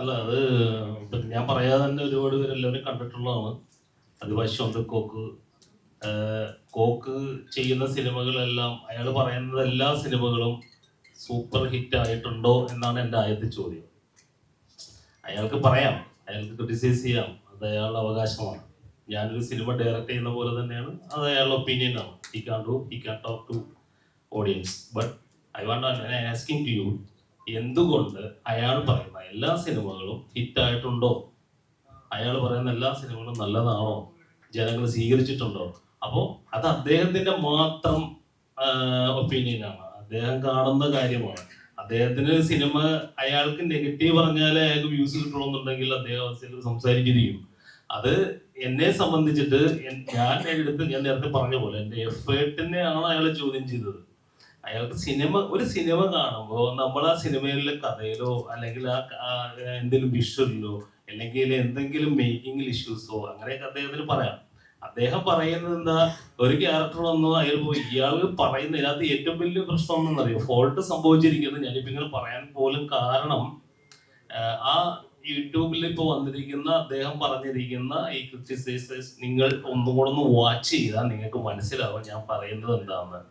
അല്ല അത് ഞാൻ പറയാതെ തന്നെ ഒരുപാട് പേര് എല്ലാവരും കണ്ടിട്ടുള്ളതാണ്. അത് വശ്വന്ത് കോക്ക് കോക്ക് ചെയ്യുന്ന സിനിമകളെല്ലാം അയാൾ പറയുന്നത് എല്ലാ സിനിമകളും സൂപ്പർ ഹിറ്റ് ആയിട്ടുണ്ടോ എന്നാണ് എൻ്റെ ആദ്യത്തെ ചോദ്യം. അയാൾക്ക് പറയാം, അയാൾക്ക് ക്രിട്ടിസൈസ് ചെയ്യാം, അത് അയാളുടെ അവകാശമാണ്. ഞാനൊരു സിനിമ ഡയറക്റ്റ് ചെയ്യുന്ന പോലെ തന്നെയാണ്, അത് അയാളുടെ ഒപ്പീനിയനാണ്. He can talk to audience. But I want asking to you, എന്തുകൊണ്ട് അയാൾ പറയുന്ന എല്ലാ സിനിമകളും ഹിറ്റായിട്ടുണ്ടോ? അയാൾ പറയുന്ന എല്ലാ സിനിമകളും നല്ലതാണോ? ജനങ്ങൾ സ്വീകരിച്ചിട്ടുണ്ടോ? അപ്പോൾ അത് അദ്ദേഹത്തിന്റെ മാത്രം ഒപ്പീനിയനാണ്, അദ്ദേഹം കാണുന്ന കാര്യമാണ്. അദ്ദേഹത്തിന് സിനിമ അയാൾക്ക് നെഗറ്റീവ് പറഞ്ഞാലേ അയാൾക്ക് വ്യൂസ് കിട്ടണമെന്നുണ്ടെങ്കിൽ അദ്ദേഹം സംസാരിച്ചിരിക്കും. അത് എന്നെ സംബന്ധിച്ചിട്ട് ഞാൻ നേരത്തെ പറഞ്ഞ പോലെ എൻ്റെ എഫേർട്ടിനെയാണ് അയാൾ ചോദ്യം ചെയ്തത്. അയാൾക്ക് ഒരു സിനിമ കാണുമ്പോൾ നമ്മൾ ആ സിനിമയിലെ കഥയിലോ അല്ലെങ്കിൽ ആ എന്തെങ്കിലും വിഷ്വലിലോ അല്ലെങ്കിൽ എന്തെങ്കിലും മേക്കിംഗ് ഇഷ്യൂസോ അങ്ങനെയൊക്കെ അദ്ദേഹത്തിന് പറയാം. അദ്ദേഹം പറയുന്നത് എന്താ, ഒരു ക്യാരക്ടർ വന്നു അയാൾ പോയി, ഇയാൾ പറയുന്ന ഇതിനകത്ത് ഏറ്റവും വലിയ പ്രശ്നം ഒന്നെന്നറിയോ, ഫോൾട്ട് സംഭവിച്ചിരിക്കുന്നത് ഞാനിപ്പോ ഇങ്ങനെ പറയാൻ പോലും കാരണം, ആ യൂട്യൂബിൽ ഇപ്പൊ വന്നിരിക്കുന്ന അദ്ദേഹം പറഞ്ഞിരിക്കുന്ന ഈ ക്രിറ്റിസൈസേഴ്സ് നിങ്ങൾ ഒന്നും കൂടെ ഒന്ന് വാച്ച് ചെയ്താൽ നിങ്ങൾക്ക് മനസ്സിലാവും ഞാൻ പറയുന്നത് എന്താണെന്ന്.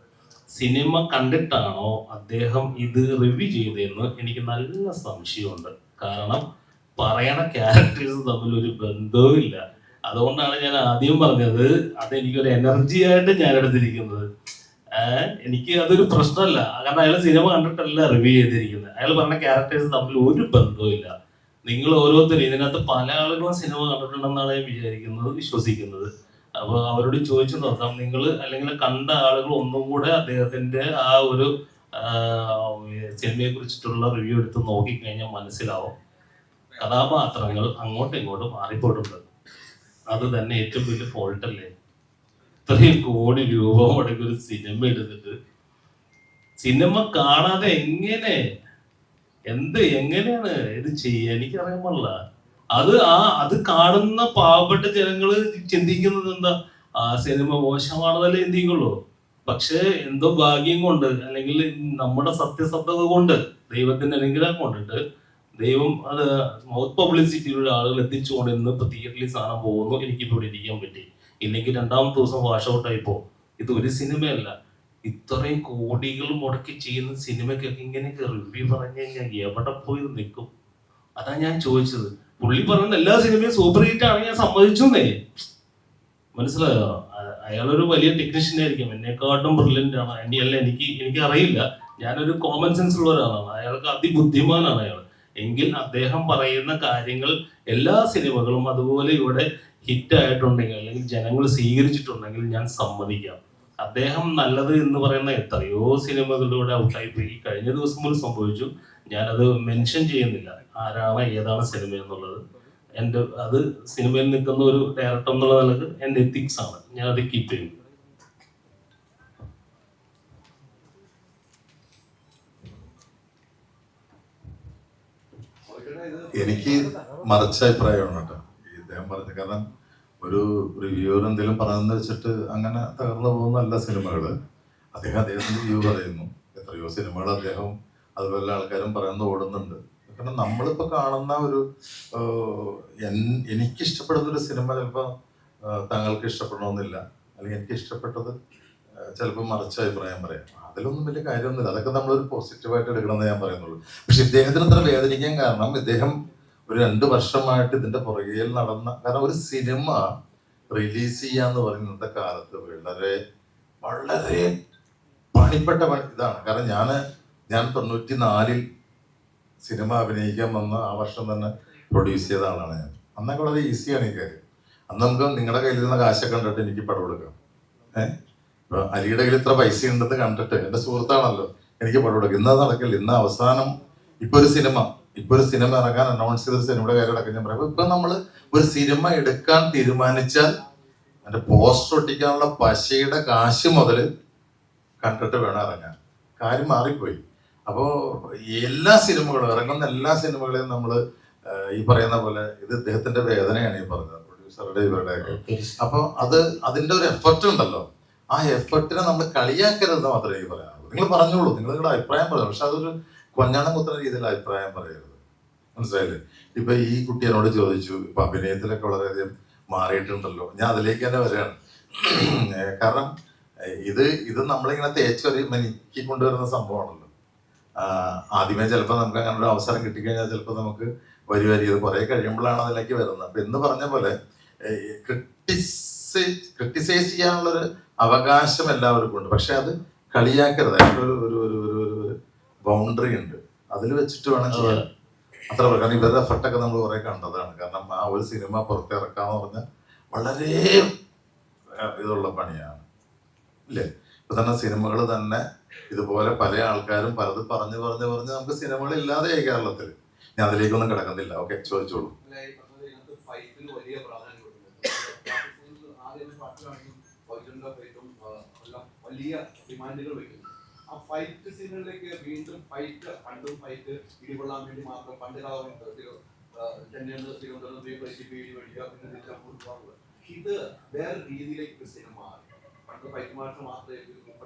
സിനിമ കണ്ടിട്ടാണോ അദ്ദേഹം ഇത് റിവ്യൂ ചെയ്തതെന്ന് എനിക്ക് നല്ല സംശയമുണ്ട്. കാരണം പറയണ ക്യാരക്ടേഴ്സ് തമ്മിൽ ഒരു ബന്ധവും ഇല്ല. അതുകൊണ്ടാണ് ഞാൻ ആദ്യം പറഞ്ഞത് അതെനിക്കൊരു എനർജി ആയിട്ട് ഞാൻ എടുത്തിരിക്കുന്നത്. എനിക്ക് അതൊരു പ്രശ്നമല്ല, കാരണം അയാൾ സിനിമ കണ്ടിട്ടല്ല റിവ്യൂ ചെയ്തിരിക്കുന്നത്. അയാൾ പറഞ്ഞ ക്യാരക്ടേഴ്സ് തമ്മിൽ ഒരു ബന്ധവും ഇല്ല. നിങ്ങൾ ഓരോരുത്തരും ഇതിനകത്ത് പല ആളുകളും സിനിമ കണ്ടിട്ടുണ്ടെന്നാണ് ഞാൻ വിചാരിക്കുന്നത്, വിശ്വസിക്കുന്നത്. അപ്പൊ അവരോട് ചോദിച്ചു നോക്കാം, നിങ്ങൾ അല്ലെങ്കിൽ കണ്ട ആളുകൾ ഒന്നും കൂടെ അദ്ദേഹത്തിന്റെ ആ ഒരു സിനിമയെ കുറിച്ചിട്ടുള്ള റിവ്യൂ എടുത്ത് നോക്കിക്കഴിഞ്ഞാൽ മനസ്സിലാവും കഥാപാത്രങ്ങൾ അങ്ങോട്ടും ഇങ്ങോട്ടും മാറിപ്പോയിട്ടുണ്ട്. അത് തന്നെ ഏറ്റവും വലിയ ഫോൾട്ട് അല്ലേ? ഇത്രയും കോടി രൂപ മുടക്കി ഒരു സിനിമ എടുത്തിട്ട് സിനിമ കാണാതെ എങ്ങനെയാണ് ഇത് ചെയ്യുക എനിക്കറിയാൻ പാടില്ല. അത് കാണുന്ന പാവപ്പെട്ട ജനങ്ങള് ചിന്തിക്കുന്നത് എന്താ, ആ സിനിമ മോശമാണതല്ലേ ചിന്തിക്കുള്ളൂ. പക്ഷെ എന്തോ ഭാഗ്യം കൊണ്ട് അല്ലെങ്കിൽ നമ്മുടെ സത്യസന്ധത കൊണ്ട് ദൈവത്തിന്റെ അനുഗ്രഹം കൊണ്ടിട്ട് ദൈവം അത് മൗത്ത് പബ്ലിസിറ്റിയിലുള്ള ആളുകൾ എത്തിച്ചുകൊണ്ട് ഇന്ന് ഇപ്പൊ തിയേറ്ററിൽ സാധനം പോകുന്നു, എനിക്കിപ്പോ ഇവിടെ ഇരിക്കാൻ പറ്റി. ഇല്ലെങ്കിൽ രണ്ടാമത്തെ ദിവസം വാഷ് ഔട്ട് ആയിപ്പോ. ഇത് ഒരു സിനിമയല്ല, ഇത്രയും കോടികൾ മുടക്കി ചെയ്യുന്ന സിനിമയ്ക്കൊക്കെ ഇങ്ങനെയൊക്കെ റിവ്യൂ പറഞ്ഞു കഴിഞ്ഞാൽ എവിടെ പോയി നിൽക്കും? അതാ ഞാൻ ചോദിച്ചത്. പുള്ളി പറയുന്ന എല്ലാ സിനിമയും സൂപ്പർ ഹിറ്റ് ആണ്, ഞാൻ സമ്മതിച്ചേ. മനസ്സിലായോ? അയാളൊരു വലിയ ടെക്നീഷ്യൻ ആയിരിക്കും, എന്നെക്കാട്ടും ബ്രില്യൻ്റ് ആണ്. എനിക്ക് അറിയില്ല, ഞാനൊരു കോമൺ സെൻസ് ഉള്ള ഒരാളാണ്. അയാൾക്ക് അതിബുദ്ധിമാനാണ് അയാൾ. എങ്കിൽ അദ്ദേഹം പറയുന്ന കാര്യങ്ങൾ എല്ലാ സിനിമകളും അതുപോലെ ഇവിടെ ഹിറ്റ് ആയിട്ടുണ്ടെങ്കിൽ അല്ലെങ്കിൽ ജനങ്ങൾ സ്വീകരിച്ചിട്ടുണ്ടെങ്കിൽ ഞാൻ സമ്മതിക്കാം. അദ്ദേഹം നല്ലത് എന്ന് പറയുന്ന എത്രയോ സിനിമകളിലൂടെ ഔട്ടായിപ്പോയി. കഴിഞ്ഞ ദിവസം പോലും സംഭവിച്ചു. ഞാനത് മെൻഷൻ ചെയ്യുന്നില്ല ആരാണ് ഏതാണ് സിനിമ എന്നുള്ളത്. അത് സിനിമയിൽ നിൽക്കുന്ന ഒരു ഡയറക്ടർ എന്നുള്ള നിലക്ക് എൻ്റെ എത്തിക്സ് ആണ്, ഞാൻ അത് കീപ്പ് ചെയ്യും. എനിക്ക് മറിച്ച അഭിപ്രായമാണ് കേട്ടോ ഇദ്ദേഹം പറഞ്ഞത്. കാരണം ഒരു റിവ്യൂവർ എന്തെങ്കിലും പറയുന്നത് വെച്ചിട്ട് അങ്ങനെ തകർന്നു പോകുന്നല്ല സിനിമകള്. അദ്ദേഹത്തിന്റെ വ്യൂ പറയുന്നു. എത്രയോ സിനിമകൾ അദ്ദേഹം അതുപോലെ ആൾക്കാരും പറയുന്നത് ഓടുന്നുണ്ട്. കാരണം നമ്മളിപ്പോ കാണുന്ന ഒരു എനിക്കിഷ്ടപ്പെടുന്ന ഒരു സിനിമ ചിലപ്പോൾ താങ്കൾക്ക് ഇഷ്ടപ്പെടണമെന്നില്ല, അല്ലെങ്കിൽ എനിക്ക് ഇഷ്ടപ്പെട്ടത് ചിലപ്പോൾ മറിച്ച അഭിപ്രായം പറയാം. അതിലൊന്നും വലിയ കാര്യമൊന്നുമില്ല. അതൊക്കെ നമ്മളൊരു പോസിറ്റീവായിട്ട് എടുക്കണമെന്ന് ഞാൻ പറയുന്നുള്ളൂ. പക്ഷെ ഇദ്ദേഹത്തിന് ഇത്ര വേദനിക്കാൻ കാരണം ഇദ്ദേഹം ഒരു 2 വർഷമായിട്ട് ഇതിന്റെ പുറകിൽ നടന്ന, കാരണം ഒരു സിനിമ റിലീസ് ചെയ്യാന്ന് പറയുന്നത്തെ കാലത്ത് വളരെ വളരെ പണിപ്പെട്ട ഇതാണ്. കാരണം ഞാൻ 94 സിനിമ അഭിനയിക്കാൻ വന്ന ആ വർഷം തന്നെ പ്രൊഡ്യൂസ് ചെയ്ത ആളാണ് ഞാൻ. അന്നൊക്കെ വളരെ ഈസിയാണ് ഈ കാര്യം. അന്ന് നമുക്ക് നിങ്ങളുടെ കയ്യിലിരുന്ന കാശൊക്കെ കണ്ടിട്ട് എനിക്ക് പടം കൊടുക്കാം. ഇപ്പൊ അലിയുടെ കയ്യിൽ ഇത്ര പൈസ ഉണ്ടെന്ന് കണ്ടിട്ട്, എന്റെ സുഹൃത്താണല്ലോ, എനിക്ക് പടം കൊടുക്കും. ഇന്നത് നടക്കില്ല. ഇന്ന് അവസാനം ഇപ്പൊ ഒരു സിനിമ ഇറങ്ങാൻ അനൗൺസ് ചെയ്ത സിനിമയുടെ കാര്യം അടക്കം ഞാൻ പറയാം. ഇപ്പൊ നമ്മള് ഒരു സിനിമ എടുക്കാൻ തീരുമാനിച്ചാൽ അതിന്റെ പോസ്റ്റർ ഒട്ടിക്കാനുള്ള പശയുടെ കാശ് മുതൽ കണ്ടിട്ട് വേണം ഇറങ്ങാൻ. കാര്യം മാറിപ്പോയി. അപ്പോ എല്ലാ സിനിമകളും ഇറങ്ങുന്ന എല്ലാ സിനിമകളെയും നമ്മള് ഈ പറയുന്ന പോലെ ഇത് ഇദ്ദേഹത്തിന്റെ വേദനയാണ് ഈ പറഞ്ഞത്, പ്രൊഡ്യൂസറുടെ ഇവരുടെയൊക്കെ. അപ്പൊ അതിന്റെ ഒരു എഫർട്ട് ഉണ്ടല്ലോ, ആ എഫർട്ടിനെ നമ്മൾ കളിയാക്കരുത് മാത്രമേ എനിക്ക് പറയാനുള്ളൂ. നിങ്ങൾ പറഞ്ഞോളൂ, നിങ്ങളുടെ അഭിപ്രായം പറഞ്ഞു, പക്ഷെ അതൊരു കൊഞ്ഞാണം കുത്തുന്ന രീതിയിൽ അഭിപ്രായം പറയരുത്. മനസ്സിലായില്ലേ? ഇപ്പൊ ഈ കുട്ടി എന്നോട് ചോദിച്ചു, ഇപ്പൊ അഭിനയത്തിലൊക്കെ വളരെയധികം മാറിയിട്ടുണ്ടല്ലോ. ഞാൻ അതിലേക്ക് തന്നെ വരികയാണ്. കാരണം ഇത് നമ്മളിങ്ങനെ തേച്ചൊരു മെനിക്ക് കൊണ്ടുവരുന്ന സംഭവമാണല്ലോ. ആദ്യമേ ചിലപ്പോൾ നമുക്ക് അങ്ങനെ ഒരു അവസരം കിട്ടിക്കഴിഞ്ഞാൽ ചിലപ്പോൾ നമുക്ക് ഇത് കുറെ കഴിയുമ്പോഴാണ് അതിലേക്ക് വരുന്നത്. അപ്പൊ എന്ന് പറഞ്ഞ പോലെ ക്രിട്ടിസൈസ് ചെയ്യാനുള്ളൊരു അവകാശം എല്ലാവർക്കും ഉണ്ട്. പക്ഷെ അത് കളിയാക്കരുത്. അതിനൊരു ഒരു ഒരു ഒരു ബൗണ്ടറി ഉണ്ട്. അതിൽ വെച്ചിട്ട് വേണം ചെയ്യാൻ. അത്ര കാരണം ഇവരുടെ എഫർട്ടൊക്കെ നമ്മൾ കുറെ കണ്ടതാണ്. കാരണം ആ ഒരു സിനിമ പുറത്തിറക്കാന്ന് പറഞ്ഞാൽ വളരെ ഇതുള്ള പണിയാണ് ഇല്ലേ? ഇപ്പൊ തന്നെ സിനിമകൾ തന്നെ ഇതുപോലെ പല ആൾക്കാരും പലത് പറഞ്ഞ് നമുക്ക് സിനിമകൾ ഇല്ലാതെയായി കേരളത്തിൽ. ഞാൻ അതിലേക്കൊന്നും കിടക്കുന്നില്ല. ഓക്കെ, ചോദിച്ചോളൂ. വലിയ ഡിമാൻഡുകൾ വയ്ക്കുന്നു. ആ ഫൈറ്റ് സീനുകളിലേക്ക് വീണ്ടും ഫൈറ്റ് ഇടികൊള്ളാൻ വേണ്ടി മാത്രം പണ്ട് ഇത് വേറെ രീതിയിലേക്ക് സിനിമ മാറി. പണ്ട് ഫൈറ്റ് മാസ്റ്റർ മാത്രമേ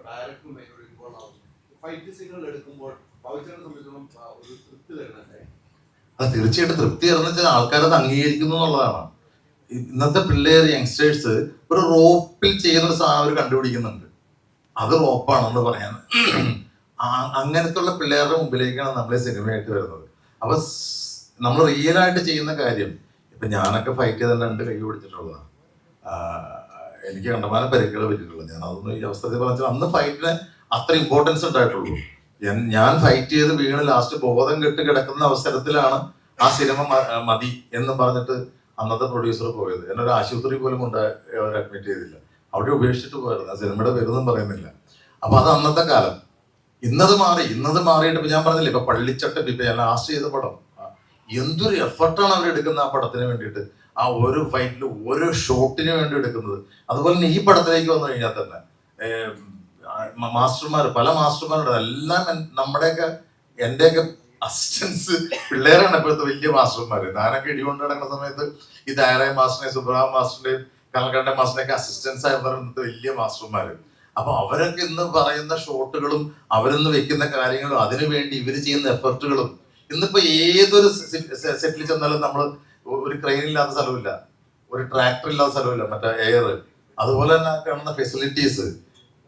ഡയറക്ടറും ഇൻവോൾവ് ആവുന്നു. ഫൈറ്റ് സീനുകൾ എടുക്കുമ്പോൾ പവിത്രനെ സംബന്ധിച്ചിടത്തോളം ഒരു തൃപ്തി തരുന്നുണ്ടായി. അത് തീർച്ചയായിട്ടും തൃപ്തി തരുന്ന വെച്ചാൽ ആൾക്കാരത് അംഗീകരിക്കുന്നു എന്നുള്ളതാണ്. ഇന്നത്തെ പിള്ളേർ യങ്സ്റ്റേഴ്സ് ഒരു റോപ്പിൽ ചെയ്യുന്ന ഒരു സാധനം അവർ കണ്ടുപിടിക്കുന്നുണ്ട്. അത് റോപ്പാണെന്ന് പറയാൻ അങ്ങനത്തെ ഉള്ള പിള്ളേരുടെ മുമ്പിലേക്കാണ് നമ്മളെ സിനിമയായിട്ട് വരുന്നത്. അപ്പൊ നമ്മൾ റിയൽ ആയിട്ട് ചെയ്യുന്ന കാര്യം, ഇപ്പൊ ഞാനൊക്കെ ഫൈറ്റ് ചെയ്ത 2 കൈ പിടിച്ചിട്ടുള്ളതാണ്. എനിക്ക് കണ്ടമാനം പരിക്കുകൾ പറ്റിയിട്ടുള്ളത്. ഞാൻ അതൊന്നും ഈ അവസരത്തിൽ പറഞ്ഞാൽ അന്ന് ഫൈറ്റിന് അത്ര ഇമ്പോർട്ടൻസ് ഉണ്ടായിട്ടുള്ളൂ. ഞാൻ ഫൈറ്റ് ചെയ്ത് വീണ് ലാസ്റ്റ് ബോധം കെട്ട് കിടക്കുന്ന അവസരത്തിലാണ് ആ സിനിമ മതി എന്ന് പറഞ്ഞിട്ട് അന്നത്തെ പ്രൊഡ്യൂസർ പോയത്. എന്നൊരു ആശുപത്രി പോലും അവർ അഡ്മിറ്റ് ചെയ്തില്ല. അവിടെ ഉപേക്ഷിച്ചിട്ട് പോയിരുന്നു. ആ സിനിമയുടെ പേരൊന്നും പറയുന്നില്ല. അപ്പൊ അത് അന്നത്തെ കാലം. ഇന്നത് മാറിയിട്ട് ഇപ്പൊ ഞാൻ പറഞ്ഞില്ലേ, ഇപ്പൊ പള്ളിച്ചട്ട ഇപ്പൊ ഞാൻ ലാസ്റ്റ് ചെയ്ത പടം എന്തൊരു എഫർട്ടാണ് അവർ എടുക്കുന്നത് ആ പടത്തിന് വേണ്ടിയിട്ട്. ആ ഓരോ ഫൈറ്റിലും ഓരോ ഷോട്ടിന് വേണ്ടി എടുക്കുന്നത്. അതുപോലെ തന്നെ ഈ പടത്തിലേക്ക് വന്നു കഴിഞ്ഞാൽ തന്നെ പല മാസ്റ്റർമാരുണ്ട്. എല്ലാം നമ്മുടെയൊക്കെ എന്റെയൊക്കെ അസിസ്റ്റൻസ് പിള്ളേരാണ് ഇപ്പോഴത്തെ വലിയ മാസ്റ്റർമാര്. ഞാനൊക്കെ ഇടികൊണ്ട് നടക്കുന്ന സമയത്ത് ഈ ദായറായ മാസ്റ്ററിനെ, സുബ്രഹ്മ മാസ്റ്ററിന്റെയും കൽക്കണ്ട മാസ്റ്ററിനെയൊക്കെ അസിസ്റ്റൻസ് ആയിരുന്ന വലിയ മാസ്റ്റർമാര്. അപ്പൊ അവരൊക്കെ ഇന്ന് പറയുന്ന ഷോട്ടുകളും അവരിന്ന് വെക്കുന്ന കാര്യങ്ങളും അതിനു വേണ്ടി ഇവര് ചെയ്യുന്ന എഫർട്ടുകളും ഇന്നിപ്പോ ഏതൊരു സെറ്റിൽ ചെന്നാലും നമ്മൾ ഒരു ക്രെയിൻ ഇല്ലാത്ത സ്ഥലമില്ല, ഒരു ട്രാക്ടർ ഇല്ലാത്ത സ്ഥലമില്ല, മറ്റേ എയർ, അതുപോലെ തന്നെ കാണുന്ന ഫെസിലിറ്റീസ്.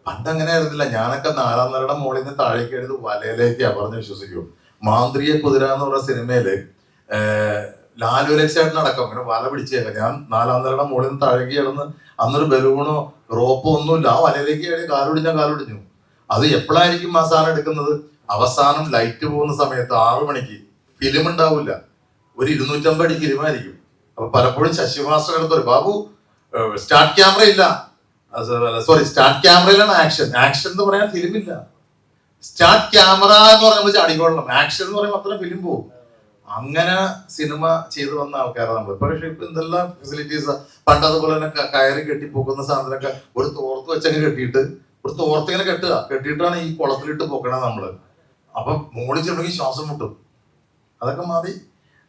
പണ്ട് അങ്ങനെ ആയിരുന്നില്ല. ഞാനൊക്കെ 4ാം നിലയുടെ മുകളിൽ നിന്ന് താഴേക്ക് എഴുതി വലയിലേക്കാ പറഞ്ഞ് വിശ്വസിക്കൂ. മാന്ത്രിക കുതിര എന്ന് പറഞ്ഞ സിനിമയില് ലാലു ലക്ഷ്യേട്ടനടക്കം അങ്ങനെ വല പിടിച്ചേക്കാം. ഞാൻ 4ാം നിലയുടെ മുകളിൽ നിന്ന് താഴേക്ക് കിടന്ന് അന്നൊരു ബലൂണോ റോപ്പോ ഒന്നുമില്ല. ആ വലയിലേക്ക് എഴുതി കാലൊടിഞ്ഞു. അത് എപ്പോഴായിരിക്കും ആ സാധനം എടുക്കുന്നത്? അവസാനം ലൈറ്റ് പോകുന്ന സമയത്ത് 6 മണിക്ക് ഫിലിം ഉണ്ടാവില്ല. ഒരു 250 അടി ഫിലിമായിരിക്കും. അപ്പൊ പലപ്പോഴും ശശി മാസ്റ്റർ എടുത്തൊരു ബാബു സ്റ്റാർട്ട് ക്യാമറ ഇല്ല, സ്റ്റാർട്ട് ക്യാമറയിലാണ് ആക്ഷൻ എന്ന് പറയാൻ ഫിലിമില്ല. സ്റ്റാർട്ട് ക്യാമറ എന്ന് പറയുമ്പോൾ ചാടിക്കൊള്ളണം, ആക്ഷൻ എന്ന് പറയുമ്പോൾ അത്ര ഫിലിം പോകും. അങ്ങനെ സിനിമ ചെയ്തു വന്ന ആൾക്കാരാണ് നമ്മൾ. പക്ഷെ ഇപ്പൊ എന്തെല്ലാം ഫെസിലിറ്റീസ്. പണ്ട് അതുപോലെ തന്നെ കയറി കെട്ടിപ്പോക്കുന്ന സാധനത്തിനൊക്കെ ഒരു തോർത്ത് വെച്ചങ്ങ് കെട്ടിയിട്ട് ഒരു തോർത്തിങ്ങനെ കെട്ടിയിട്ടാണ് ഈ കുളത്തിലിട്ട് പൊക്കണത് നമ്മള്. അപ്പൊ മോളിൽ ചെന്നെങ്കിൽ ശ്വാസം മുട്ടും. അതൊക്കെ മാറി.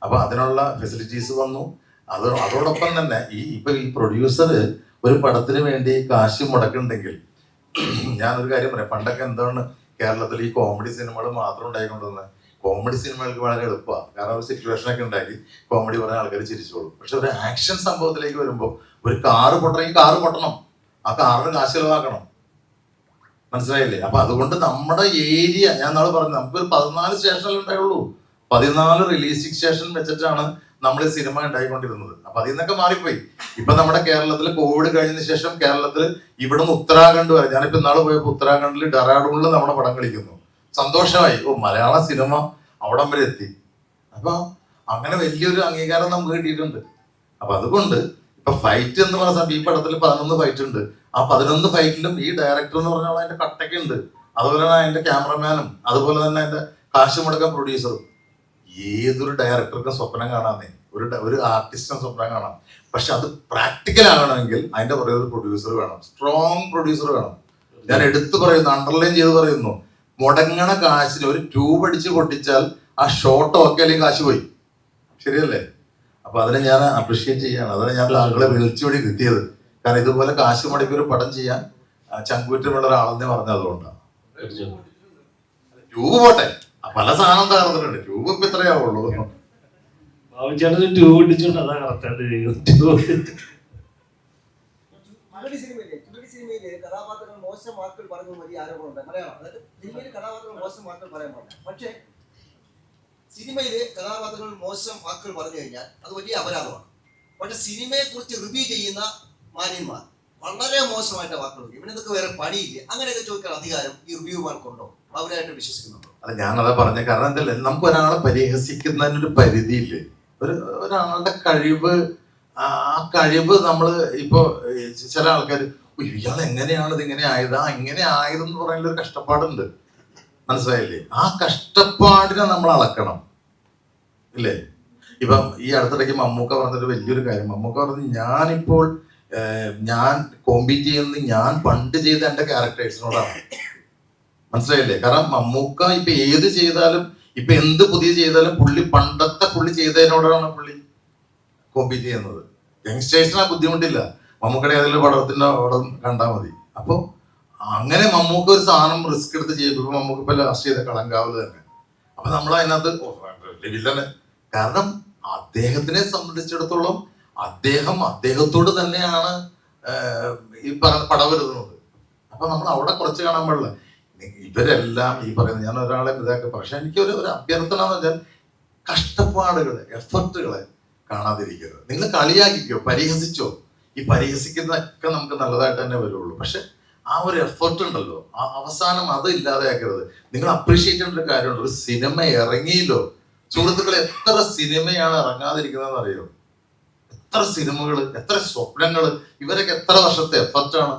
അപ്പൊ അതിനുള്ള ഫെസിലിറ്റീസ് വന്നു. അതോടൊപ്പം തന്നെ ഈ പ്രൊഡ്യൂസർ ഒരു പടത്തിന് വേണ്ടി കാശ് മുടക്കുന്നുണ്ടെങ്കിൽ, ഞാനൊരു കാര്യം പറയാം. പണ്ടൊക്കെ എന്താണ് കേരളത്തിൽ ഈ കോമഡി സിനിമകൾ മാത്രം ഉണ്ടായിക്കൊണ്ടിരുന്നത്. കോമഡി സിനിമകൾക്ക് വളരെ എളുപ്പമാണ്. കാരണം ഒരു സിറ്റുവേഷനൊക്കെ ഉണ്ടാക്കി കോമഡി പറഞ്ഞ ആൾക്കാർ ചിരിച്ചോളും. പക്ഷെ ഒരു ആക്ഷൻ സംഭവത്തിലേക്ക് വരുമ്പോൾ ഒരു കാറ് പൊട്ടണമെങ്കിൽ കാറ് പൊട്ടണം, ആ കാറിന് കാശ് ചെലവാക്കണം. മനസ്സിലായില്ലേ? അപ്പൊ അതുകൊണ്ട് നമ്മുടെ ഏരിയ, ഞാൻ നാളെ പറഞ്ഞു, നമുക്കൊരു 14 സ്റ്റേഷനിൽ ഉണ്ടായുള്ളൂ. 14 റിലീസിംഗ് സ്റ്റേഷൻ വെച്ചിട്ടാണ് നമ്മൾ സിനിമ ഉണ്ടായിക്കൊണ്ടിരുന്നത്. അപ്പൊ അതിൽ നിന്നൊക്കെ മാറിപ്പോയി. ഇപ്പൊ നമ്മുടെ കേരളത്തിൽ കോവിഡ് കഴിഞ്ഞതിന് ശേഷം കേരളത്തിൽ ഇവിടെ നിന്ന് ഉത്തരാഖണ്ഡ് വരെ, ഞാനിപ്പോ ഇന്നാള് പോയപ്പോ ഉത്തരാഖണ്ഡിൽ ഡെറാഡൂണിൽ നമ്മുടെ പടം കളിക്കുന്നു. സന്തോഷമായി. മലയാള സിനിമ അവിടം വരെ എത്തി. അപ്പൊ അങ്ങനെ വലിയൊരു അംഗീകാരം നമുക്ക് കിട്ടിയിട്ടുണ്ട്. അപ്പൊ അതുകൊണ്ട് ഇപ്പൊ ഫൈറ്റ് എന്ന് പറഞ്ഞ ഈ പടത്തിൽ 11 ഫൈറ്റ് ഉണ്ട്. ആ 11 ഫൈറ്റിലും ഈ ഡയറക്ടർ എന്ന് പറഞ്ഞാൽ അതിന്റെ കട്ടക്കുണ്ട്. അതുപോലെ തന്നെ അതിന്റെ ക്യാമറമാനും അതുപോലെ തന്നെ അതിന്റെ കാശ് മുടക്കാൻ പ്രൊഡ്യൂസറും. ഏതൊരു ഡയറക്ടർക്കും സ്വപ്നം കാണാന്നേ, ഒരു ആർട്ടിസ്റ്റിനും സ്വപ്നം കാണാം. പക്ഷെ അത് പ്രാക്ടിക്കൽ ആകണമെങ്കിൽ അതിന്റെ പുറകെ ഒരു പ്രൊഡ്യൂസർ വേണം, സ്ട്രോങ് പ്രൊഡ്യൂസർ വേണം. ഞാൻ എടുത്തു പറയുന്നു, അണ്ടർലൈൻ ചെയ്ത് പറയുന്നു, മുടങ്ങണ കാശിന് ഒരു ട്യൂബ് അടിച്ച് പൊട്ടിച്ചാൽ ആ ഷോട്ട് ഒക്കെ അല്ലെങ്കിൽ കാശ് പോയി. ശരിയല്ലേ? അപ്പൊ അതിനെ ഞാൻ അപ്രീഷിയേറ്റ് ചെയ്യാണ്. അതിനെ ഞാൻ താങ്കളെ വിളിച്ചുകൂടി കിട്ടിയത്. കാരണം ഇതുപോലെ കാശ് മുടക്കി ഒരു പടം ചെയ്യാൻ ചങ്കൂറ്റമുള്ള ഒരാളെന്നെ പറഞ്ഞത് അതുകൊണ്ടാണ്. ട്യൂബ് പോട്ടെ, പല സാധനം തകർന്നിട്ടുണ്ട്. ട്യൂബ് ഇപ്പൊ ഇത്രയാവുള്ളൂ. ബാബുചേട്ടന് ട്യൂബ് ഇടിച്ചോണ്ട് അതാ കറക്റ്റായിട്ട് ചെയ്യുന്നത്. സിനിമയില് കഥാപാത്രങ്ങൾ മോശം വാക്കുകൾ പറഞ്ഞു വലിയ ആരോപണമുണ്ട്. മലയാളം അതായത് സിനിമയിൽ കഥാപാത്രങ്ങൾ മോശം വാക്കുകൾ പറയാൻ പാടില്ല. പക്ഷേ സിനിമയില് കഥാപാത്രങ്ങൾ മോശം വാക്കുകൾ പറഞ്ഞു കഴിഞ്ഞാൽ അത് വലിയ അപരാധമാണ്. പക്ഷെ സിനിമയെ കുറിച്ച് റിവ്യൂ ചെയ്യുന്ന മാന്യന്മാർ വളരെ മോശമായിട്ട് വാക്കുകൾ പറയും. ഇവനെന്തൊക്കെ വേറെ പണിയില്ലേ അങ്ങനെയൊക്കെ ചോദിക്കാൻ അധികാരം ഈ റിവ്യൂമാർക്കുണ്ടോ? അവരായിട്ട് വിശ്വസിക്കുന്നുണ്ടോ? അല്ല, ഞാനതാ പറഞ്ഞ കാരണം എന്തല്ലേ, നമുക്ക് ഒരാളെ പരിഹസിക്കുന്നതിനൊരു പരിധിയില്ലേ. ഒരാളുടെ കഴിവ്, ആ കഴിവ് നമ്മൾ ഇപ്പൊ ചില ആൾക്കാർ ഇയാൾ എങ്ങനെയാണ് ഇതിങ്ങനെ ആയത്, ഇങ്ങനെ ആയതെന്ന് പറയുന്ന ഒരു കഷ്ടപ്പാടുണ്ട്, മനസ്സിലായില്ലേ? ആ കഷ്ടപ്പാടിനെ നമ്മൾ അളക്കണം, ഇല്ലേ? ഇപ്പം ഈ അടുത്തിടയ്ക്ക് മമ്മൂക്ക പറഞ്ഞൊരു വലിയൊരു കാര്യം. മമ്മൂക്ക പറഞ്ഞു, ഞാനിപ്പോൾ ഞാൻ കോമ്പീറ്റ് ചെയ്യുന്നത് ഞാൻ പണ്ട് ചെയ്ത എൻ്റെ ക്യാരക്ടേഴ്സിനോടാണ്, മനസ്സിലായില്ലേ? കാരണം മമ്മൂക്ക ഇപ്പൊ ഏത് ചെയ്താലും, ഇപ്പൊ എന്ത് പുതിയ ചെയ്താലും പണ്ടത്തെ പുള്ളി ചെയ്തതിനോടാണ് പുള്ളി കോമ്പീറ്റ് ചെയ്യുന്നത്. യങ്സ്റ്റേഴ്സിന് ആ ബുദ്ധിമുട്ടില്ല. മമ്മൂക്കയുടെ ഏതെങ്കിലും പടം കണ്ടാൽ മതി. അപ്പൊ അങ്ങനെ മമ്മൂക്ക ഒരു സാധനം റിസ്ക് എടുത്ത് ചെയ്യിപ്പിക്കും. മമ്മൂക്ക ഇപ്പൊ ലാസ്റ്റ് ചെയ്ത കളങ്കാവല് തന്നെ. അപ്പൊ നമ്മൾ അതിനകത്ത് വില്ലന്, കാരണം അദ്ദേഹത്തിനെ സംബന്ധിച്ചിടത്തോളം അദ്ദേഹത്തോട് തന്നെയാണ് ഈ പറഞ്ഞ പടവരുന്നത്. അപ്പൊ നമ്മൾ അവിടെ കുറച്ച് കാണാൻ പാടില്ല. ഇവരെല്ലാം ഈ പറയുന്നത്, ഞാൻ ഒരാളെ ഇതാക്കി, പക്ഷെ എനിക്ക് ഒരു അഭ്യർത്ഥന എന്ന് വെച്ചാൽ കഷ്ടപ്പാടുകളെ, എഫർട്ടുകളെ കാണാതിരിക്കരുത്. നിങ്ങൾ കളിയാക്കിക്കോ, പരിഹസിച്ചോ, ഈ പരിഹസിക്കുന്നതൊക്കെ നമുക്ക് നല്ലതായിട്ട് തന്നെ വരുള്ളൂ. പക്ഷെ ആ ഒരു എഫർട്ട് ഉണ്ടല്ലോ, ആ അവസാനം അത് ഇല്ലാതെയാക്കരുത്. നിങ്ങൾ അപ്രീഷിയേറ്റ് ചെയ്യേണ്ട ഒരു കാര്യമുണ്ട്. ഒരു സിനിമ ഇറങ്ങിയല്ലോ സുഹൃത്തുക്കളെ, എത്ര സിനിമയാണ് ഇറങ്ങാതിരിക്കുന്നതെന്ന് അറിയോ? എത്ര സിനിമകൾ, എത്ര സ്വപ്നങ്ങൾ, ഇവരൊക്കെ എത്ര വർഷത്തെ എഫർട്ടാണ്.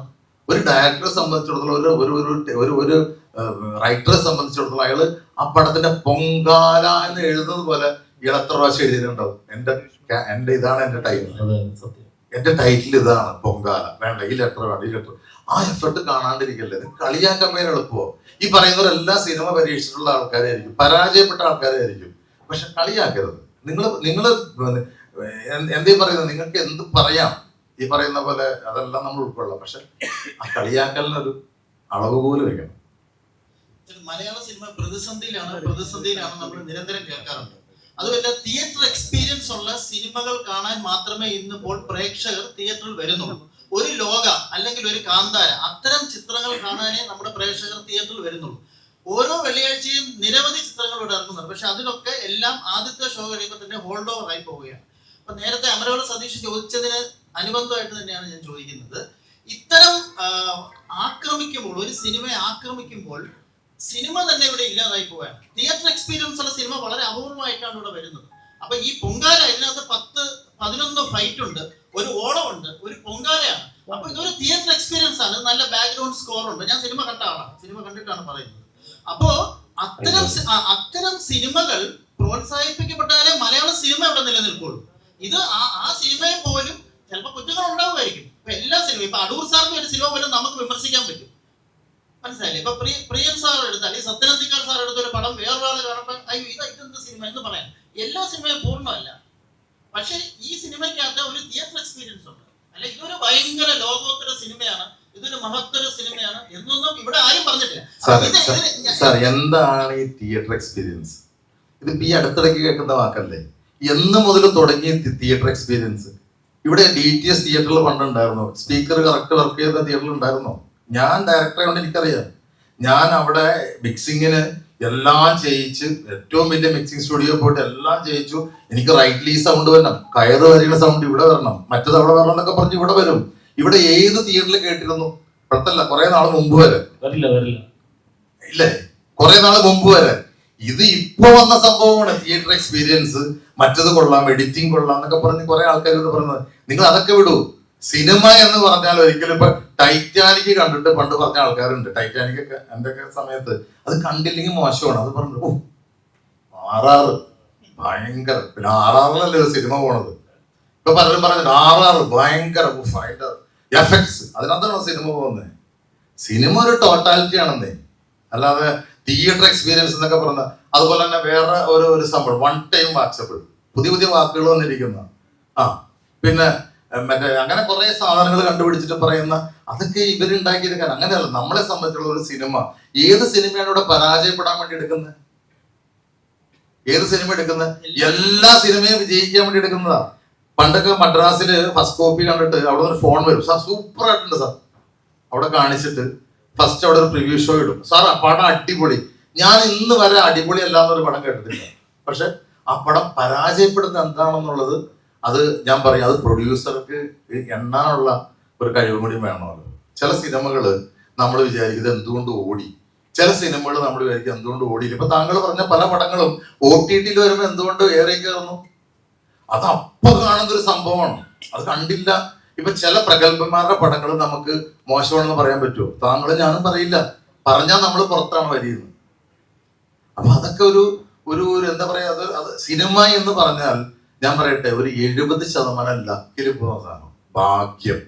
ഒരു ഡയറക്ടറെ സംബന്ധിച്ചിടത്തോളം, ഒരു റൈറ്ററെ സംബന്ധിച്ചിടത്തോളം അയാള് ആ പടത്തിന്റെ പൊങ്കാല എന്ന് എഴുതുന്നത് പോലെ ഇയാൾ എത്ര പ്രാവശ്യം എഴുതിയിട്ടുണ്ടാവും. എന്റെ ഇതാണ് എന്റെ ടൈറ്റിൽ, എന്റെ ടൈറ്റിൽ ഇതാണ് പൊങ്കാല, വേണ്ട ഈ ലെറ്റർ വേണ്ട ഈ ലെറ്റർ. ആ എഫർട്ട് കാണാണ്ടിരിക്കല്ലേ. കളിയാക്കാൻ പേര് എളുപ്പമോ? ഈ പറയുന്നവരെല്ലാം സിനിമ പരീക്ഷിച്ചിട്ടുള്ള ആൾക്കാരായിരിക്കും, പരാജയപ്പെട്ട ആൾക്കാരായിരിക്കും. പക്ഷെ കളിയാക്കരുത്. നിങ്ങൾ എന്തേ പറയുന്നത്, നിങ്ങൾക്ക് എന്ത് പറയാം, ഈ പറയുന്ന പോലെ അതെല്ലാം നമ്മൾ ഉൾക്കൊള്ളാം. പക്ഷെ ആ കളിയാക്കലിനൊരു അളവ് പോലും വെക്കണം. മലയാള സിനിമ പ്രതിസന്ധിയിലാണ് നമ്മൾ നിരന്തരം കേൾക്കാറുണ്ട്. അതുമല്ല, തിയേറ്റർ എക്സ്പീരിയൻസ് ഉള്ള സിനിമകൾ കാണാൻ മാത്രമേ ഇന്നിപ്പോൾ പ്രേക്ഷകർ തിയേറ്ററിൽ വരുന്നുള്ളൂ. ഒരു ലോക അല്ലെങ്കിൽ ഒരു കാന്താര, അത്തരം ചിത്രങ്ങൾ കാണാനേ നമ്മുടെ പ്രേക്ഷകർ തിയേറ്ററിൽ വരുന്നുള്ളൂ. ഓരോ വെള്ളിയാഴ്ചയും നിരവധി ചിത്രങ്ങൾ ഇവിടെ ഇറങ്ങുന്നുണ്ട്. പക്ഷെ അതിലൊക്കെ എല്ലാം ആദ്യത്തെ ഷോ കഴിയുമ്പോൾ തന്നെ ഹോൾഡ് ഓവർ ആയി പോവുകയാണ്. അപ്പൊ നേരത്തെ അമരവള സതീഷ് ചോദിച്ചതിന് അനുബന്ധമായിട്ട് തന്നെയാണ് ഞാൻ ചോദിക്കുന്നത്. ഇത്തരം ആക്രമിക്കുമ്പോൾ, ഒരു സിനിമയെ ആക്രമിക്കുമ്പോൾ സിനിമ തന്നെ ഇവിടെ ഇല്ലാതായി പോവുകയാണ്. തിയേറ്റർ എക്സ്പീരിയൻസ് ഉള്ള സിനിമ വളരെ അപൂർവമായിട്ടാണ് ഇവിടെ വരുന്നത്. അപ്പൊ ഈ പൊങ്കാല, ഇതിനകത്ത് 10-11 ഫൈറ്റ് ഉണ്ട്, ഒരു ഓളമുണ്ട്, ഒരു പൊങ്കാലയാണ്. അപ്പൊ ഇതൊരു തിയേറ്റർ എക്സ്പീരിയൻസ് ആണ്. നല്ല ബാക്ക്ഗ്രൗണ്ട് സ്കോർ ഉണ്ട്. ഞാൻ സിനിമ കണ്ട ആളാണ്, സിനിമ കണ്ടിട്ടാണ് പറയുന്നത്. അപ്പോ അത്തരം സിനിമകൾ പ്രോത്സാഹിപ്പിക്കപ്പെട്ടാലേ മലയാള സിനിമ ഇവിടെ നിലനിൽക്കുള്ളൂ. ഇത് ആ സിനിമയെ പോലും ചിലപ്പോൾ കുറ്റങ്ങൾ ഉണ്ടാവുമായിരിക്കും. ഇപ്പൊ എല്ലാ സിനിമ, ഇപ്പൊ അടൂർ സാറിന്റെ ഒരു സിനിമ പോലും നമുക്ക് വിമർശിക്കാൻ പറ്റും, മനസ്സിലായില്ലേ? ഇപ്പൊ പ്രിയൻ സാർ എടുത്താൽ, ഈ സത്യനന്ദിക്കാർ സാർ എടുത്ത ഒരു പടം വേറൊരാൾ കാണുമ്പോൾ അയ്യോ ഇതെന്ത് സിനിമ എന്ന് പറയാൻ. എല്ലാ സിനിമയും പൂർണ്ണമല്ല. പക്ഷെ ഈ സിനിമയ്ക്കകത്ത് ഒരു തിയേറ്റർ എക്സ്പീരിയൻസ് ഉണ്ട്. അല്ലെ, ഇതൊരു ഭയങ്കര ലോകോത്തര സിനിമയാണ്, ഇതൊരു മഹത്തര സിനിമയാണ് എന്നൊന്നും ഇവിടെ ആരും പറഞ്ഞിട്ടില്ല. സാർ, എന്താണ് ഈ തിയേറ്റർ എക്സ്പീരിയൻസ്? ഇതിപ്പോ ഈ അടുത്തിടയ്ക്ക് കേൾക്കുന്ന വാക്കല്ലേ? എന്ന് മുതൽ തുടങ്ങിയ തിയേറ്റർ എക്സ്പീരിയൻസ്? ഇവിടെ DTS തിയേറ്ററിൽ പണ്ടുണ്ടായിരുന്നു. സ്പീക്കർ കറക്റ്റ് വർക്ക് ചെയ്ത തിയേറ്ററിൽ ഉണ്ടായിരുന്നോ? ഞാൻ ഡയറക്ടറെ കൊണ്ട് എനിക്കറിയാം. ഞാൻ അവിടെ മിക്സിങ്ങിന് എല്ലാം ചെയ്യിച്ച്, ഏറ്റവും വലിയ മിക്സിംഗ് സ്റ്റുഡിയോ പോയിട്ട് എല്ലാം ചെയ്യിച്ചു. എനിക്ക് റൈറ്റ്ലി സൗണ്ട് വരണം, കയറ് വരികണ സൗണ്ട് ഇവിടെ വരണം, മറ്റത് അവിടെ വരണം എന്നൊക്കെ പറഞ്ഞ് ഇവിടെ വരും. ഇവിടെ ഏത് തിയേറ്ററിൽ കേട്ടിരുന്നു? ഇപ്പോഴത്തല്ല, കുറെ നാൾ മുമ്പ് വരെ ഇല്ലേ, കുറെ നാൾ മുമ്പ് വരെ. ഇത് ഇപ്പൊ വന്ന സംഭവമാണ് തിയേറ്റർ എക്സ്പീരിയൻസ്. മറ്റത് കൊള്ളാം, എഡിറ്റിംഗ് കൊള്ളാം എന്നൊക്കെ പറഞ്ഞ് കുറെ ആൾക്കാർ ഇത് പറയുന്നത്. നിങ്ങൾ അതൊക്കെ വിടൂ. സിനിമ എന്ന് പറഞ്ഞാൽ ഒരിക്കലും ഇപ്പൊ ടൈറ്റാനിക് കണ്ടിട്ട് പണ്ട് പറഞ്ഞ ആൾക്കാരുണ്ട്. ടൈറ്റാനിക് ഒക്കെ എൻ്റെ ഒക്കെ സമയത്ത് അത് കണ്ടില്ലെങ്കിൽ മോശമാണ്. അത് പറഞ്ഞു, ഓ RR ഭയങ്കര, പിന്നെ RR-ലല്ലേ ഒരു സിനിമ പോണത്. ഇപ്പൊ പലരും പറഞ്ഞിട്ട് RR ഭയങ്കര എഫക്ട്സ്, അതിനകത്താണ് സിനിമ പോകുന്നത്. സിനിമ ഒരു ടോട്ടാലിറ്റി ആണെന്നേ, അല്ലാതെ തിയേറ്റർ എക്സ്പീരിയൻസ് എന്നൊക്കെ പറഞ്ഞ. അതുപോലെ തന്നെ വേറെ ഒരു സംഭവം, വൺ ടൈം വാച്ചബിൾ, പുതിയ വാക്കുകൾ വന്നിരിക്കുന്ന. പിന്നെ മറ്റേ അങ്ങനെ കുറെ സാധനങ്ങൾ കണ്ടുപിടിച്ചിട്ട് പറയുന്ന, അതൊക്കെ ഇവരുണ്ടാക്കിയെടുക്കാൻ. അങ്ങനെയല്ല, നമ്മളെ സംബന്ധിച്ചുള്ള ഒരു സിനിമ, ഏത് സിനിമയാണ് ഇവിടെ പരാജയപ്പെടാൻ വേണ്ടി എടുക്കുന്നത്? ഏത് സിനിമ എടുക്കുന്നത്? എല്ലാ സിനിമയും വിജയിക്കാൻ വേണ്ടി എടുക്കുന്നതാ. പണ്ടൊക്കെ മദ്രാസിൽ ഫസ്റ്റ് കോപ്പി കണ്ടിട്ട് അവിടെ ഒരു ഫോൺ വരും, സാർ സൂപ്പർ ആയിട്ടുണ്ട് സാർ, അവിടെ കാണിച്ചിട്ട് ഫസ്റ്റ് അവിടെ ഒരു പ്രിവ്യൂ ഷോ ഇടും, സാർ ആ പടം അടിപൊളി. ഞാൻ ഇന്ന് വരെ അടിപൊളി അല്ലാന്നൊരു പടം കേട്ടിട്ടില്ല. പക്ഷെ ആ പടം പരാജയപ്പെടുന്നത് എന്താണെന്നുള്ളത് അത് ഞാൻ പറയും, അത് പ്രൊഡ്യൂസർക്ക് എണ്ണാനുള്ള ഒരു കഴിവും കൂടി വേണമല്ലോ. ചില സിനിമകള് നമ്മൾ വിചാരിക്കും ഇത് എന്തുകൊണ്ട് ഓടി, ചില സിനിമകൾ നമ്മൾ വിചാരിക്കും എന്തുകൊണ്ട് ഓടിയില്ല. ഇപ്പൊ താങ്കൾ പറഞ്ഞ പല പടങ്ങളും OTT വരുമ്പോൾ എന്തുകൊണ്ട് ഏറെ കയറുന്നു, അത് അപ്പൊ കാണുന്നൊരു സംഭവമാണ്, അത് കണ്ടില്ല. ഇപ്പൊ ചില പ്രഗത്ഭന്മാരുടെ പടങ്ങൾ നമുക്ക് മോശമാണെന്ന് പറയാൻ പറ്റുമോ? താങ്കൾ ഞാനും പറയില്ല, പറഞ്ഞാൽ നമ്മൾ പുറത്താണ് വരികയുന്നത്. അപ്പൊ അതൊക്കെ ഒരു ഒരു എന്താ പറയാ, അത് സിനിമ എന്ന് പറഞ്ഞാൽ ഞാൻ പറയട്ടെ, ഒരു 70% ലക്കിൽ പോകുന്ന സാധനം, ഭാഗ്യം.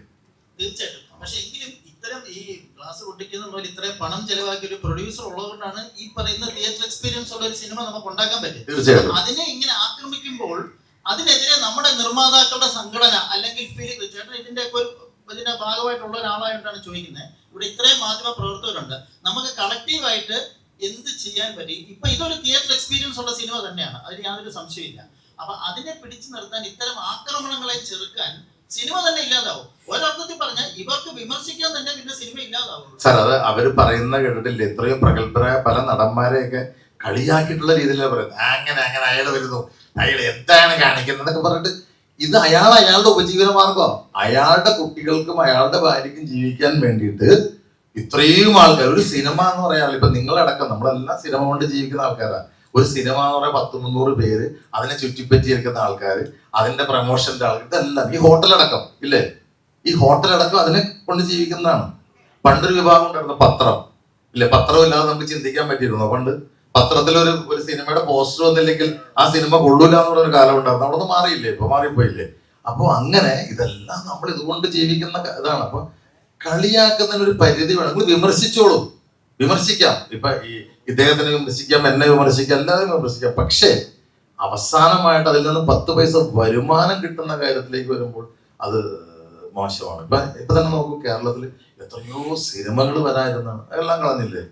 തീർച്ചയായിട്ടും. പക്ഷെ എങ്കിലും ഇത്തരം ഈ ഗ്ലാസ് പൊട്ടിക്കുന്ന പോലെ ഇത്രയും പണം ചെലവാക്കിയ ഒരു പ്രൊഡ്യൂസർ ഉള്ളതുകൊണ്ടാണ് ഈ പറയുന്ന തിയേറ്റർ എക്സ്പീരിയൻസ് ഉള്ള ഒരു സിനിമ നമുക്ക് ഉണ്ടാക്കാൻ പറ്റും. തീർച്ചയായിട്ടും. അതിനെ ഇങ്ങനെ ആക്രമിക്കുമ്പോൾ അതിനെതിരെ നമ്മുടെ നിർമ്മാതാക്കളുടെ സംഘടന അല്ലെങ്കിൽ ചേട്ടൻ ഇതിന്റെ ഭാഗമായിട്ടുള്ള ഒരാളായിട്ടാണ് ചോദിക്കുന്നത്. ഇവിടെ ഇത്രയും മാധ്യമ പ്രവർത്തകരുണ്ട്, നമുക്ക് കളക്റ്റീവായിട്ട് എന്ത് ചെയ്യാൻ പറ്റി? ഇപ്പൊ ഇതൊരു തിയേറ്റർ എക്സ്പീരിയൻസ് ഉള്ള സിനിമ തന്നെയാണ്, അതിൽ യാതൊരു സംശയമില്ല. അപ്പൊ അതിനെ പിടിച്ചു നിർത്താൻ, ഇത്തരം ആക്രമണങ്ങളെ ചെറുക്കാൻ സിനിമ തന്നെ ഇല്ലാതാവും. ഒരർത്ഥത്തിൽ പറഞ്ഞാൽ ഇവർക്ക് വിമർശിക്കാൻ തന്നെ പിന്നെ സിനിമ ഇല്ലാതാവും. സാർ, അത് അവര് പറയുന്ന കേട്ടിട്ടില്ല, എത്രയോ പ്രഗത്ഭരായ പല നടന്മാരെയൊക്കെ കളിയാക്കിയിട്ടുള്ള രീതിയിലാണ് പറയുന്നത്. അങ്ങനെ അയാൾ വരുന്നു, അയാൾ എന്താണ് കാണിക്കുന്നത് എന്നൊക്കെ പറഞ്ഞിട്ട്, ഇത് അയാളുടെ ഉപജീവന മാർഗം, അയാളുടെ കുട്ടികൾക്കും അയാളുടെ ഭാര്യയ്ക്കും ജീവിക്കാൻ വേണ്ടിയിട്ട് ഇത്രയും ആൾക്കാർ. ഒരു സിനിമ എന്ന് പറയാൻ, ഇപ്പൊ നിങ്ങളടക്കം നമ്മളെല്ലാം സിനിമ കൊണ്ട് ജീവിക്കുന്ന ആൾക്കാരാണ്. ഒരു സിനിമ എന്ന് പറയാൻ 100-300 പേര്, അതിനെ ചുറ്റിപ്പറ്റിയിരിക്കുന്ന ആൾക്കാർ, അതിന്റെ പ്രൊമോഷന്റെ ആൾക്കാർ, ഇതെല്ലാം ഈ ഹോട്ടലടക്കം ഇല്ലേ, ഈ ഹോട്ടലടക്കം അതിനെ കൊണ്ട് ജീവിക്കുന്നതാണ്. പണ്ടൊരു വിഭാഗം ഉണ്ടായിരുന്നു പത്രം ഇല്ലേ, പത്രം ഇല്ലാതെ നമുക്ക് ചിന്തിക്കാൻ പറ്റിയിരുന്നോ? പണ്ട് പത്രത്തിൽ ഒരു സിനിമയുടെ പോസ്റ്റർ വന്നില്ലെങ്കിൽ ആ സിനിമ കൊള്ളൂല എന്ന് പറഞ്ഞൊരു കാലം ഉണ്ടായിരുന്നു. അവിടെ നിന്ന് മാറിയില്ലേ, ഇപ്പൊ മാറിപ്പോയില്ലേ. അപ്പൊ അങ്ങനെ ഇതെല്ലാം നമ്മൾ ഇതുകൊണ്ട് ജീവിക്കുന്ന ഇതാണ്. അപ്പൊ കളിയാക്കുന്നതിന് ഒരു പരിധി വേണം. നിങ്ങൾ വിമർശിച്ചോളൂ, വിമർശിക്കാം. ഇപ്പൊ ഇദ്ദേഹത്തിന് വിമർശിക്കാം, എന്നെ വിമർശിക്കാം, എല്ലാവരും വിമർശിക്കാം. പക്ഷേ അവസാനമായിട്ട് അതിൽ നിന്ന് 10 പൈസ വരുമാനം കിട്ടുന്ന കാര്യത്തിലേക്ക് വരുമ്പോൾ അത് മോശമാണ്. ഇപ്പൊ തന്നെ നോക്കൂ, കേരളത്തിൽ എത്രയോ സിനിമകൾ വരാതിരുന്നാണ്, എല്ലാം കളഞ്ഞില്ലേ.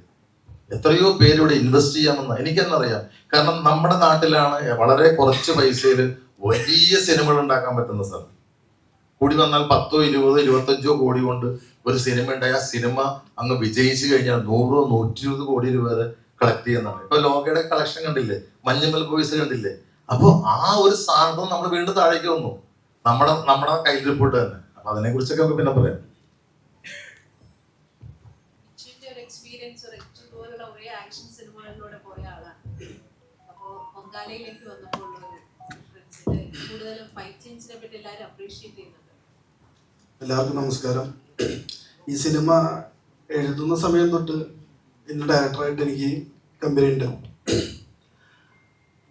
എത്രയോ പേരിവിടെ ഇൻവെസ്റ്റ് ചെയ്യാമെന്ന് എനിക്കെന്നറിയാം. കാരണം നമ്മുടെ നാട്ടിലാണ് വളരെ കുറച്ച് പൈസയിൽ വലിയ സിനിമകൾ ഉണ്ടാക്കാൻ പറ്റുന്ന സ്ഥലം. കൂടി വന്നാൽ 10, 20, 25 കോടി കൊണ്ട് ഒരു സിനിമ ഉണ്ടായി, ആ സിനിമ അങ്ങ് വിജയിച്ചു കഴിഞ്ഞാൽ 100, 120 കോടി രൂപ വരെ കളക്ട് ചെയ്യുന്നതാണ്. ഇപ്പൊ ലോകയുടെ കളക്ഷൻ കണ്ടില്ലേ, മഞ്ഞുമൽ ബോയ്സ് കണ്ടില്ലേ. അപ്പൊ ആ ഒരു സ്ഥാനത്ത് നമ്മൾ വീണ്ടും താഴേക്ക് വന്നു, നമ്മുടെ കയ്യിൽ റിപ്പോർട്ട് തന്നെ. അപ്പൊ അതിനെ കുറിച്ചൊക്കെ നമുക്ക് പിന്നെ പറയാം. പൊങ്കാലയിലേക്ക് വന്നപ്പോൾ കൂടുതലും ഫൈറ്റ് സീൻസിനെ പറ്റി എല്ലാവരും അപ്രീഷിയേറ്റ് ചെയ്യുന്നുണ്ട്. എല്ലാവർക്കും നമസ്കാരം. ഈ സിനിമ എഴുതുന്ന സമയം തൊട്ട് എൻ്റെ ഡയറക്ടറായിട്ട് എനിക്ക് കമ്പനി ഉണ്ട്.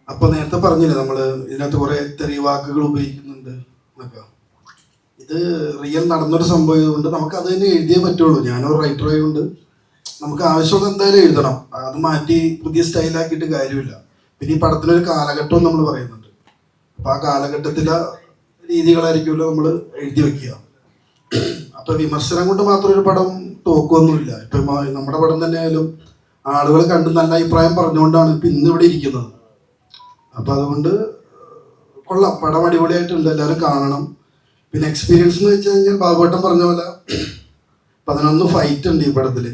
അപ്പൊ നേരത്തെ പറഞ്ഞില്ലേ നമ്മള് ഇതിനകത്ത് കുറെ തെറിയ വാക്കുകൾ ഉപയോഗിക്കുന്നുണ്ട് എന്നൊക്കെ. ഇത് റിയൽ നടന്നൊരു സംഭവം കൊണ്ട് നമുക്ക് അത് തന്നെ എഴുതിയേ പറ്റുള്ളൂ. ഞാനൊരു റൈറ്റർ ആയതുകൊണ്ട് നമുക്ക് ആവശ്യമുള്ള എന്തായാലും എഴുതണം. അത് മാറ്റി പുതിയ സ്റ്റൈലാക്കിയിട്ട് കാര്യമില്ല. പിന്നെ ഈ പടത്തിനൊരു കാലഘട്ടവും നമ്മൾ പറയുന്നുണ്ട്. അപ്പൊ ആ കാലഘട്ടത്തിലെ രീതികളായിരിക്കുമല്ലോ നമ്മൾ എഴുതി വെക്കുക. അപ്പൊ വിമർശനം കൊണ്ട് മാത്രം ഒരു പടം തോക്കൊന്നുമില്ല. ഇപ്പൊ നമ്മുടെ പടം തന്നെ ആയാലും ആളുകൾ കണ്ട് നല്ല അഭിപ്രായം പറഞ്ഞുകൊണ്ടാണ് ഇപ്പൊ ഇന്ന് ഇവിടെ ഇരിക്കുന്നത്. അപ്പൊ അതുകൊണ്ട് കൊള്ളാം, പടം അടിപൊളിയായിട്ടുണ്ട്, എല്ലാവരും കാണണം. പിന്നെ എക്സ്പീരിയൻസ് എന്ന് വെച്ച് കഴിഞ്ഞാൽ ബാബുവേട്ടൻ പറഞ്ഞ പോലെ 11 ഫൈറ്റ് ഉണ്ട് ഈ പടത്തില്.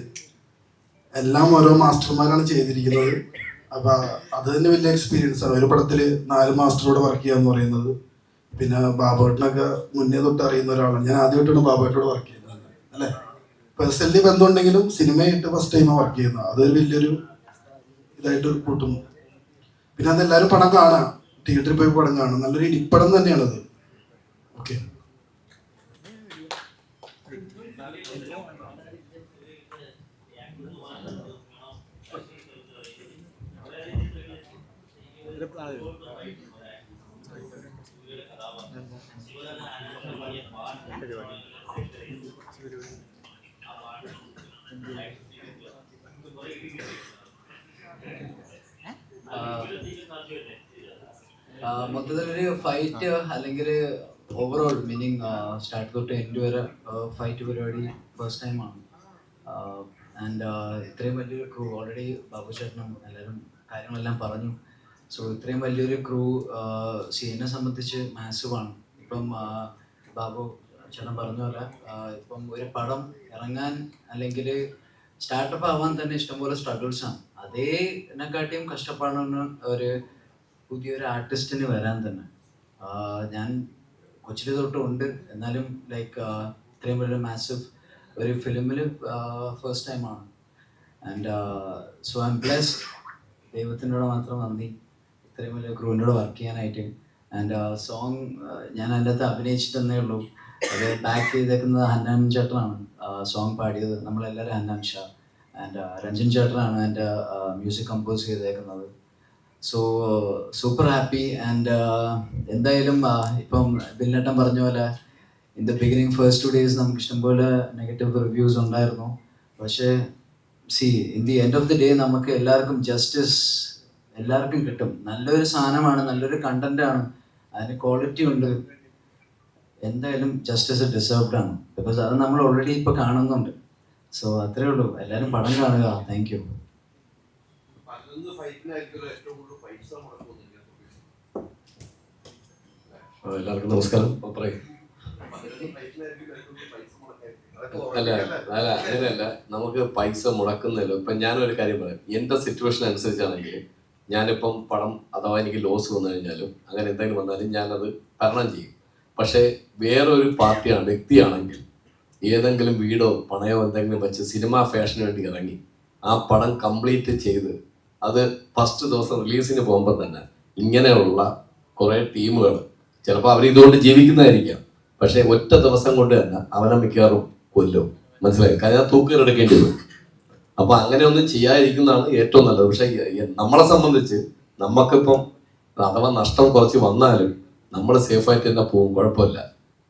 എല്ലാം ഓരോ മാസ്റ്റർമാരാണ് ചെയ്തിരിക്കുന്നത്. അപ്പൊ അത് തന്നെ വലിയ എക്സ്പീരിയൻസ് ആണ്. ഒരു പടത്തില് 4 മാസ്റ്ററോട് വർക്ക് ചെയ്യാന്ന് പറയുന്നത്. പിന്നെ ബാബുവേട്ടനൊക്കെ മുന്നേ തൊട്ട് അറിയുന്ന ഒരാളാണ്. ഞാൻ ആദ്യമായിട്ടാണ് ബാബുവേട്ടനോട് വർക്ക് ചെയ്യുന്നത് അല്ലെ. പേഴ്സണലി ബന്ധമുണ്ടെങ്കിലും സിനിമയായിട്ട് ഫസ്റ്റ് ടൈമാണ് വർക്ക് ചെയ്യുന്നത്. അതൊരു വലിയൊരു ഇതായിട്ട് കൂട്ടുന്നു. പിന്നെ അതെല്ലാവരും പടം കാണാം, തിയേറ്ററിൽ പോയി പടം കാണാം. നല്ലൊരു ഇടിപ്പടം തന്നെയാണത്. ഓക്കെ. മൊത്തത്തിലൊരു ഫൈറ്റ് അല്ലെങ്കിൽ ഓവറോൾ മീനിങ് സ്റ്റാർട്ട് തൊട്ട് എൻഡ് വരെ ഫൈറ്റ് പരിപാടി ഫസ്റ്റ് ടൈമാണ്. ആൻഡ് ഇത്രയും വലിയൊരു ക്രൂ, ഓൾറെഡി ബാബു ചേട്ടനും എല്ലാവരും കാര്യങ്ങളെല്ലാം പറഞ്ഞു. സോ ഇത്രയും വലിയൊരു ക്രൂ സീനെ സംബന്ധിച്ച് മാസീവാണ്. ഇപ്പം ബാബു ചേട്ടൻ പറഞ്ഞ പോലെ ഇപ്പം ഒരു പടം ഇറങ്ങാൻ അല്ലെങ്കിൽ സ്റ്റാർട്ടപ്പ് ആവാൻ തന്നെ ഇഷ്ടംപോലെ സ്ട്രഗിൾസാണ്. അതേനെക്കാട്ടിയും കഷ്ടപ്പാടാണ് ഒരു പുതിയൊരു ആർട്ടിസ്റ്റിന് വരാൻ തന്നെ. ഞാൻ കൊച്ചിലെ തൊട്ടും ഉണ്ട്, എന്നാലും ലൈക്ക് ഇത്രയും വലിയ മാസീവ് ഒരു ഫിലിമിൽ ഫസ്റ്റ് ടൈമാണ്. And so I am blessed. ദൈവത്തിനോട് മാത്രം നന്ദി ഇത്രയും വലിയ ക്രൂവിനോട് വർക്ക് ചെയ്യാനായിട്ട്. ആൻഡ് സോങ് ഞാൻ അതിൻ്റെ അകത്ത് അഭിനയിച്ചിട്ടെന്നേ ഉള്ളൂ. അത് ബാക്ക് ചെയ്തേക്കുന്നത് ഹന്നാൻ ചേട്ടനാണ് സോങ് പാടിയത്, നമ്മളെല്ലാവരും ഹന്നാൻ ഷാ. ആൻഡ് രഞ്ജൻ ചേട്ടനാണ് എൻ്റെ മ്യൂസിക് കമ്പോസ് ചെയ്തേക്കുന്നത്. So super happy. ആൻഡ് എന്തായാലും ഇപ്പം ബില്ലേട്ടൻ പറഞ്ഞ പോലെ in the beginning first 2 days നമുക്ക് ഇഷ്ടംപോലെ നെഗറ്റീവ് റിവ്യൂസ് ഉണ്ടായിരുന്നു. പക്ഷേ in the end of the day നമുക്ക് എല്ലാവർക്കും ജസ്റ്റിസ് എല്ലാവർക്കും കിട്ടും. നല്ലൊരു സാധനമാണ്, നല്ലൊരു കണ്ടന്റാണ്, അതിന് ക്വാളിറ്റി ഉണ്ട്. എന്തായാലും ജസ്റ്റിസ് ഡിസേർവ്ഡ് ആണ്, ബിക്കോസ് അത് നമ്മൾ ഓൾറെഡി ഇപ്പോൾ കാണുന്നുണ്ട്. സോ അത്രേ ഉള്ളൂ. എല്ലാവരും പടം കാണുക. Thank you. എല്ലാവർക്കും നമസ്കാരം. പറയും അല്ല അല്ല അങ്ങനെയല്ല, നമുക്ക് പൈസ മുടക്കുന്നില്ല. ഇപ്പം ഞാനൊരു കാര്യം പറയാം. എൻ്റെ സിറ്റുവേഷൻ അനുസരിച്ചാണെങ്കിൽ ഞാനിപ്പം പടം അഥവാ എനിക്ക് ലോസ് വന്നു കഴിഞ്ഞാലും അങ്ങനെ എന്തെങ്കിലും വന്നാലും ഞാനത് തരണം ചെയ്യും. പക്ഷേ വേറൊരു പാർട്ടിയാണ് വ്യക്തിയാണെങ്കിൽ ഏതെങ്കിലും വീടോ പണയോ എന്തെങ്കിലും വെച്ച് സിനിമ ഫാഷന് വേണ്ടി ഇറങ്ങി ആ പടം കംപ്ലീറ്റ് ചെയ്ത് അത് ഫസ്റ്റ് ദിവസം റിലീസിന് പോകുമ്പോൾ തന്നെ ഇങ്ങനെയുള്ള കുറേ ടീമുകൾ ചിലപ്പോൾ അവരിതുകൊണ്ട് ജീവിക്കുന്നതായിരിക്കാം, പക്ഷേ ഒറ്റ ദിവസം കൊണ്ട് തന്നെ അവനെ മിക്കവാറും കൊല്ലും. മനസ്സിലായി? കാരണം തൂക്കിലെടുക്കേണ്ടി വരും. അപ്പൊ അങ്ങനെയൊന്നും ചെയ്യാതിരിക്കുന്നതാണ് ഏറ്റവും നല്ലത്. പക്ഷെ നമ്മളെ സംബന്ധിച്ച് നമുക്കിപ്പം അഥവാ നഷ്ടം കുറച്ച് വന്നാലും നമ്മൾ സേഫായിട്ട് തന്നെ പോകും, കുഴപ്പമില്ല.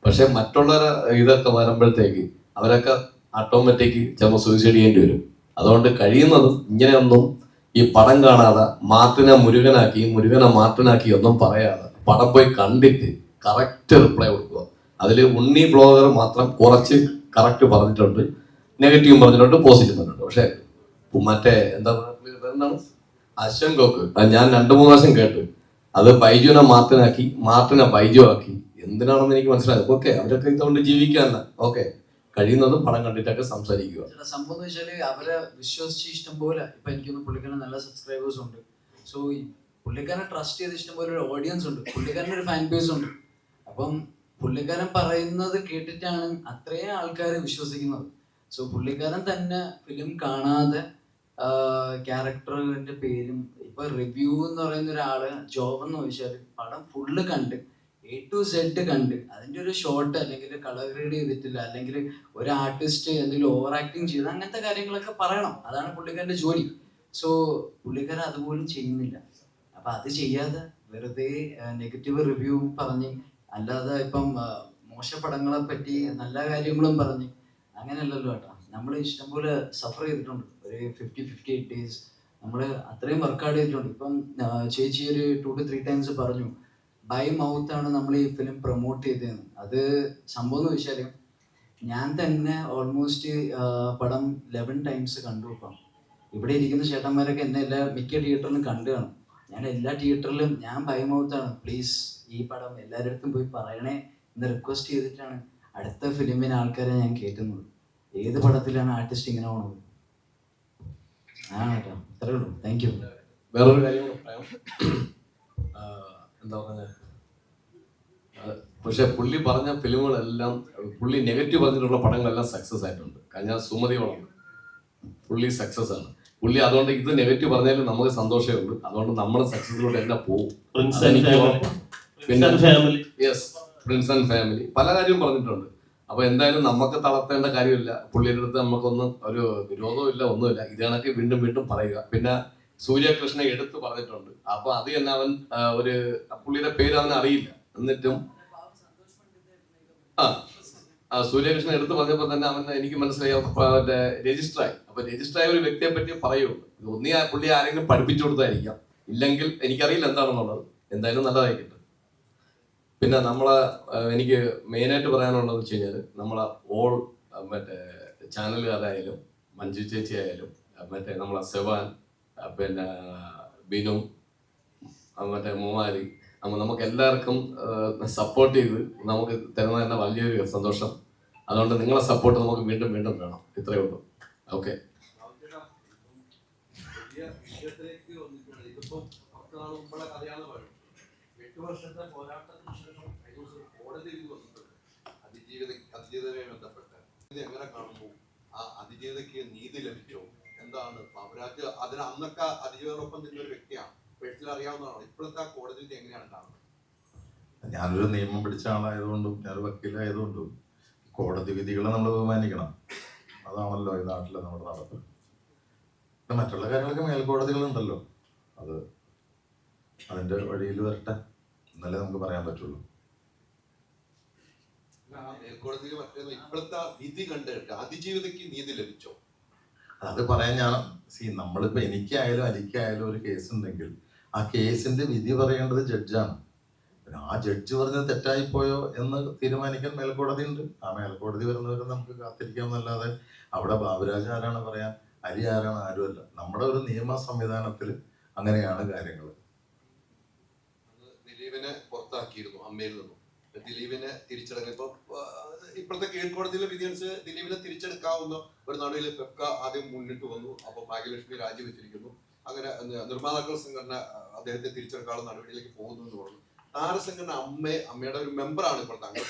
പക്ഷെ മറ്റുള്ളവരെ ഇതൊക്കെ വരുമ്പോഴത്തേക്ക് അവരൊക്കെ ഓട്ടോമാറ്റിക് ചിലപ്പോൾ സൂയിസൈഡ് ചെയ്യേണ്ടി വരും. അതുകൊണ്ട് കഴിയുന്നതും ഇങ്ങനെയൊന്നും ഈ പടം കാണാതെ മാർട്ടിനെ മുരുകനാക്കി മുരുകനെ മാർട്ടിനാക്കി ഒന്നും പറയാതെ പടം പോയി കണ്ടിട്ട് കറക്റ്റ് റിപ്ലൈ കൊടുക്കുക. അതിൽ ഉണ്ണി ബ്ലോഗർ മാത്രം കുറച്ച് കറക്റ്റ് പറഞ്ഞിട്ടുണ്ട്, നെഗറ്റീവ് പറഞ്ഞിട്ടുണ്ട്, പോസിറ്റീവ് പറഞ്ഞിട്ടുണ്ട്. പക്ഷെ മറ്റേ എന്താണ് അശ്വൻ ഗോക്ക് അത് ഞാൻ 2-3 പ്രാവശ്യം കേട്ടു. അത് ബൈജുവിനെ മാർട്ടിനാക്കി മാർട്ടിനെ ബൈജു ആക്കി. എന്തിനാണെന്ന് എനിക്ക് മനസ്സിലായത്. ഓക്കെ, അവരൊക്കെ ഇതുകൊണ്ട് ജീവിക്കാന്ന്. ഓക്കെ, കഴിയുന്നതും പടം കണ്ടിട്ടൊക്കെ സംസാരിക്കുക. സംഭവം എന്ന് വെച്ചാല് അവരെ വിശ്വസിച്ച് ഇഷ്ടം പോലെ ഇപ്പൊ എനിക്കൊന്ന് പുള്ളിക്കാരൻ നല്ല സബ്സ്ക്രൈബേഴ്സ് ഉണ്ട്. സോ പുള്ളിക്കാരനെ ട്രസ്റ്റ് ചെയ്ത് ഇഷ്ടംപോലെ ഒരു ഓഡിയൻസ് ഉണ്ട്, പുള്ളിക്കാരൻ്റെ ഒരു ഫാൻ ബേസ് ഉണ്ട്. അപ്പം പുള്ളിക്കാരൻ പറയുന്നത് കേട്ടിട്ടാണ് അത്രയും ആൾക്കാർ വിശ്വസിക്കുന്നത്. സോ പുള്ളിക്കാരൻ തന്നെ ഫിലിം കാണാതെ ക്യാരക്ടറിന്റെ പേരും ഇപ്പൊ റിവ്യൂ എന്ന് പറയുന്ന ഒരാള് ജോബ് എന്ന് ചോദിച്ചാൽ പടം ഫുള്ള് കണ്ട് A to Z കണ്ട് അതിന്റെ ഒരു ഷോർട്ട് അല്ലെങ്കിൽ കളർ ഗ്രേഡ് ചെയ്തിട്ടില്ല, അല്ലെങ്കിൽ ഒരു ആർട്ടിസ്റ്റ് എന്തെങ്കിലും ഓവർ ആക്ടിങ് ചെയ്ത് അങ്ങനത്തെ കാര്യങ്ങളൊക്കെ പറയണം. അതാണ് പുള്ളിക്കാരന്റെ ജോലി. സോ പുള്ളിക്കാരൻ അതുപോലും ചെയ്യുന്നില്ല. അപ്പൊ അത് ചെയ്യാതെ വെറുതെ നെഗറ്റീവ് റിവ്യൂ പറഞ്ഞ്, അല്ലാതെ ഇപ്പം മോശപ്പടങ്ങളെ പറ്റി നല്ല കാര്യങ്ങളും പറഞ്ഞ് അങ്ങനെയല്ലല്ലോ ഏട്ടാ. നമ്മൾ ഇഷ്ടംപോലെ സഫർ ചെയ്തിട്ടുണ്ട്. ഒരു 50-58 days നമ്മൾ അത്രയും വർക്കൗട്ട് ചെയ്തിട്ടുണ്ട്. ഇപ്പം ചേച്ചി ഒരു 2 to 3 times പറഞ്ഞു ബൈ മൗത്ത് ആണ് നമ്മൾ ഈ ഫിലിം പ്രൊമോട്ട് ചെയ്തതെന്ന്. അത് സംഭവം എന്ന് വെച്ചാൽ ഞാൻ തന്നെ ഓൾമോസ്റ്റ് പടം 11 times കണ്ടു. ഇപ്പം ഇവിടെ ഇരിക്കുന്ന ചേട്ടന്മാരൊക്കെ എന്നെ മിക്ക തിയേറ്ററിലും കണ്ടു കാണും. ഞാൻ എല്ലാ തിയേറ്ററിലും ഞാൻ ബൈ മൗത്താണ്, പ്ലീസ് ഈ പടം എല്ലാവരുടെ അടുത്തും പോയി പറയണേ എന്ന് റിക്വസ്റ്റ് ചെയ്തിട്ടാണ് അടുത്ത ഫിലിമിന് ആൾക്കാരെ ഞാൻ കയറ്റുന്നത്. ഏത് പടത്തിലാണ് ആർട്ടിസ്റ്റ് ഇങ്ങനെ പോണത്? കേട്ടോ, അത്രേ ഉള്ളൂ. Thank you. വേറൊരു കാര്യം പറയാം. എന്താ പറഞ്ഞ പക്ഷെ പുള്ളി പറഞ്ഞ ഫിലിമുകളെല്ലാം, പുള്ളി നെഗറ്റീവ് പറഞ്ഞിട്ടുള്ള പടങ്ങളെല്ലാം സക്സസ് ആയിട്ടുണ്ട്. കഴിഞ്ഞ സുമതിയോളം പുള്ളി സക്സസ് ആണ്. പുള്ളി അതുകൊണ്ട് ഇത് നെഗറ്റീവ് പറഞ്ഞാലും നമുക്ക് സന്തോഷമേ ഉള്ളൂ. അതുകൊണ്ട് നമ്മൾ സക്സസിലൂടെ എല്ലാം പോകും. പിന്നെ യെസ്, പ്രിൻസ് ആൻഡ് ഫാമിലി പല കാര്യവും പറഞ്ഞിട്ടുണ്ട്. അപ്പൊ എന്തായാലും നമുക്ക് തളർത്തേണ്ട കാര്യമില്ല. പുള്ളിയുടെ അടുത്ത് നമുക്കൊന്നും ഒരു വിരോധവും ഇല്ല, ഒന്നുമില്ല. ഇത് കണക്ക് വീണ്ടും വീണ്ടും പറയുക. പിന്നെ സൂര്യകൃഷ്ണൻ എടുത്ത് പറഞ്ഞിട്ടുണ്ട്. അപ്പൊ അത് തന്നെ അവൻ ഒരു പുള്ളിയുടെ പേര് അവൻ അറിയില്ല, എന്നിട്ടും സൂര്യകൃഷ്ണൻ എടുത്ത് പറഞ്ഞപ്പോൾ തന്നെ അവൻ എനിക്ക് മനസ്സിലായി മറ്റേ രജിസ്റ്ററായി. അപ്പൊ രജിസ്റ്ററായ ഒരു വ്യക്തിയെ പറ്റി പറയുള്ളൂ. ഒന്നീ പുള്ളി ആരെങ്കിലും പഠിപ്പിച്ചു കൊടുത്തായിരിക്കാം, ഇല്ലെങ്കിൽ എനിക്കറിയില്ല എന്താണെന്നുള്ളത്. എന്തായാലും നല്ലതായിരിക്കും. പിന്നെ നമ്മളെ എനിക്ക് മെയിനായിട്ട് പറയാനുള്ളതെന്ന് വെച്ച് കഴിഞ്ഞാൽ നമ്മളെ ഓൾ മറ്റേ ചാനലുകാരായാലും മഞ്ജു ചേച്ചി ആയാലും മറ്റേ നമ്മളെ സെവാൻ, പിന്നെ ബിനു, മറ്റേ മൂമാരി, നമുക്ക് എല്ലാവർക്കും സപ്പോർട്ട് ചെയ്ത് നമുക്ക് തരുന്ന തന്നെ വലിയൊരു സന്തോഷം. അതുകൊണ്ട് നിങ്ങളെ സപ്പോർട്ട് നമുക്ക് വീണ്ടും വീണ്ടും വേണം. ഇത്രയേ ഉള്ളൂ. ഓക്കെ. വലിയ വിഷയത്തിലേക്ക് വന്നിട്ടുണ്ട്. ഇതിപ്പോ 10 നാൾ മുമ്പുള്ള കഥയാണ് പറയുന്നത്. 8 വർഷത്തെ പോരാട്ടത്തിന് ശേഷം കോടതി വിധി വന്നിട്ടുണ്ട് അതിജീവിതയുമായി ബന്ധപ്പെട്ട്. ഇത് എങ്ങനെ കാണുന്നു? ആ അതിജീവിതയ്ക്ക് നീതി ലഭിച്ചോ? എന്താണ് ബാബുരാജ് അതിന് അന്നൊക്കെ അതിജീവിതോടൊപ്പം നിന്ന ഒരു വ്യക്തിയാണ്, പേഴ്സണൽ അറിയാവുന്നതാണ്. ഇപ്പോഴത്തെ ആ കോടതി വിധി എങ്ങനെയാണ് കാണുന്നത്? ഞാനൊരു നിയമം പഠിച്ച ആളായതുകൊണ്ടും ഞാനൊരു വക്കീലായതുകൊണ്ടും കോടതി വിധികളെ നമ്മൾ ബഹുമാനിക്കണം. അതാണല്ലോ ഈ നാട്ടിലെ നമ്മുടെ നടപ്പ്. പിന്നെ മറ്റുള്ള കാര്യങ്ങളൊക്കെ മേൽക്കോടതികളുണ്ടല്ലോ, അത് അതിന്റെ വഴിയിൽ വരട്ടെ എന്നല്ലേ നമുക്ക് പറയാൻ പറ്റുള്ളൂ. മേൽക്കോടതിയിൽ മറ്റേ ഇപ്പോഴത്തെ വിധി കണ്ടിട്ട് അതിജീവിതയ്ക്ക് നീതി ലഭിച്ചോ? അത് പറയാൻ ഞാൻ നമ്മളിപ്പോ എനിക്കായാലും അലിക്കായാലും ഒരു കേസ് ഉണ്ടെങ്കിൽ ആ കേസിന്റെ വിധി പറയേണ്ടത് ജഡ്ജാണ്. പിന്നെ ആ ജഡ്ജ് പറഞ്ഞത് തെറ്റായിപ്പോയോ എന്ന് തീരുമാനിക്കാൻ മേൽക്കോടതി ഉണ്ട്. ആ മേൽക്കോടതി വരുന്നവരെ നമുക്ക് കാത്തിരിക്കാമെന്നല്ലാതെ അവിടെ ബാബുരാജ് ആരാണ് പറയാൻ, അലി ആരാണ്, ആരുമല്ല. നമ്മുടെ ഒരു നിയമ സംവിധാനത്തിൽ അങ്ങനെയാണ് കാര്യങ്ങൾ. ദിലീപിനെ പുറത്താക്കിയിരുന്നു അമ്മയിൽ നിന്നും. ദിലീപിനെ തിരിച്ചെടുക്കുക ഇപ്പോഴത്തെ കീഴ്ക്കോടതിയിലെ വിധി അനുസരിച്ച് ദിലീപിനെ തിരിച്ചെടുക്കാവുന്ന ഒരു നടപടിയിൽ പെപ്ക ആദ്യം മുന്നിട്ട് വന്നു. അപ്പൊ ഭാഗ്യലക്ഷ്മി രാജിവെച്ചിരിക്കുന്നു. അങ്ങനെ നിർമ്മാതാക്കൾ സംഘടന അദ്ദേഹത്തെ തിരിച്ചെടുക്കാനുള്ള നടപടിയിലേക്ക് പോകുന്നു എന്ന് പറഞ്ഞു. താരസംഘടന അമ്മയുടെ ഒരു മെമ്പറാണ് ഇപ്പോൾ താങ്കൾ,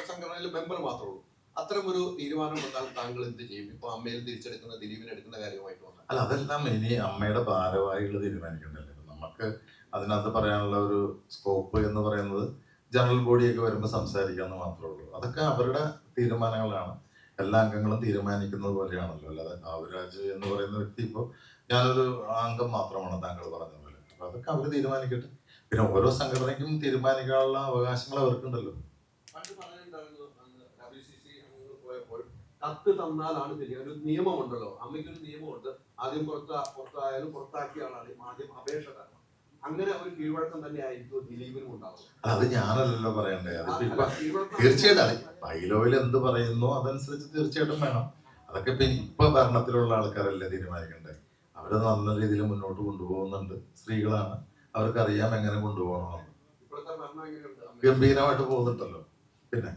സംഘടനയിലെ മെമ്പർ മാത്രമേ ഉള്ളൂ. അത്തരം ഒരു തീരുമാനം വന്നാൽ താങ്കൾ എന്ത് ചെയ്യും? ഇപ്പൊ അമ്മയിൽ തിരിച്ചെടുക്കുന്ന ദിലീപിനെ എടുക്കുന്ന കാര്യമായിട്ട് വന്നാൽ? അല്ല, അതെല്ലാം ഇനി അമ്മയുടെ ഭാരവാഹികൾ തീരുമാനിക്കണ്ടല്ലേ. നമുക്ക് അതിനകത്ത് പറയാനുള്ള ഒരു സ്കോപ്പ് എന്ന് പറയുന്നത് ജനറൽ ബോഡിയൊക്കെ വരുമ്പോൾ സംസാരിക്കാമെന്ന് മാത്രമേ ഉള്ളൂ. അതൊക്കെ അവരുടെ തീരുമാനങ്ങളാണ്. എല്ലാ അംഗങ്ങളും തീരുമാനിക്കുന്നത് പോലെയാണല്ലോ. അല്ലാതെ ബാബുരാജ് എന്ന് പറയുന്ന വ്യക്തി ഇപ്പോൾ ഞാനൊരു അംഗം മാത്രമാണ് താങ്കൾ പറഞ്ഞ പോലെ. അപ്പൊ അതൊക്കെ അവർ തീരുമാനിക്കട്ടെ. പിന്നെ ഓരോ സംഘടനയ്ക്കും തീരുമാനിക്കാനുള്ള അവകാശങ്ങൾ അവർക്കുണ്ടല്ലോ. പണ്ട് പറയുന്നുണ്ടായിരുന്നു WCC അംഗങ്ങൾ പോയപ്പോൾ കത്ത് തന്നാലാണ് ശരി. ഒരു നിയമമുണ്ടല്ലോ, അമ്മയ്ക്കൊരു നിയമമുണ്ട്. ആദ്യം പുറത്തായാലും പുറത്താക്കിയ ആളാണ് ആദ്യം അപേക്ഷ തരണം. അങ്ങനെ ഒരു കീഴ്വഴക്കം തന്നെ ആയിരിക്കും ദിലീപിനും ഉണ്ടാവും. അത് ഞാനല്ലല്ലോ പറയണ്ടേ. അതിപ്പോ തീർച്ചയായിട്ടും ബൈലോയിൽ എന്ത് പറയുന്നു അതനുസരിച്ച് തീർച്ചയായിട്ടും വേണം. അതൊക്കെ ഇപ്പൊ ഭരണത്തിലുള്ള ആൾക്കാരല്ലേ തീരുമാനിക്കണ്ടേ. അവര് നല്ല രീതിയിൽ മുന്നോട്ട് കൊണ്ടുപോകുന്നുണ്ട്. സ്ത്രീകളാണ്, അവർക്കറിയാം എങ്ങനെ കൊണ്ടുപോകണമെന്ന്. ഇപ്പോഴത്തെ ഭരണം എങ്ങനെയുണ്ട്? ഗംഭീരമായിട്ട് പോകുന്നുണ്ടല്ലോ. പിന്നെ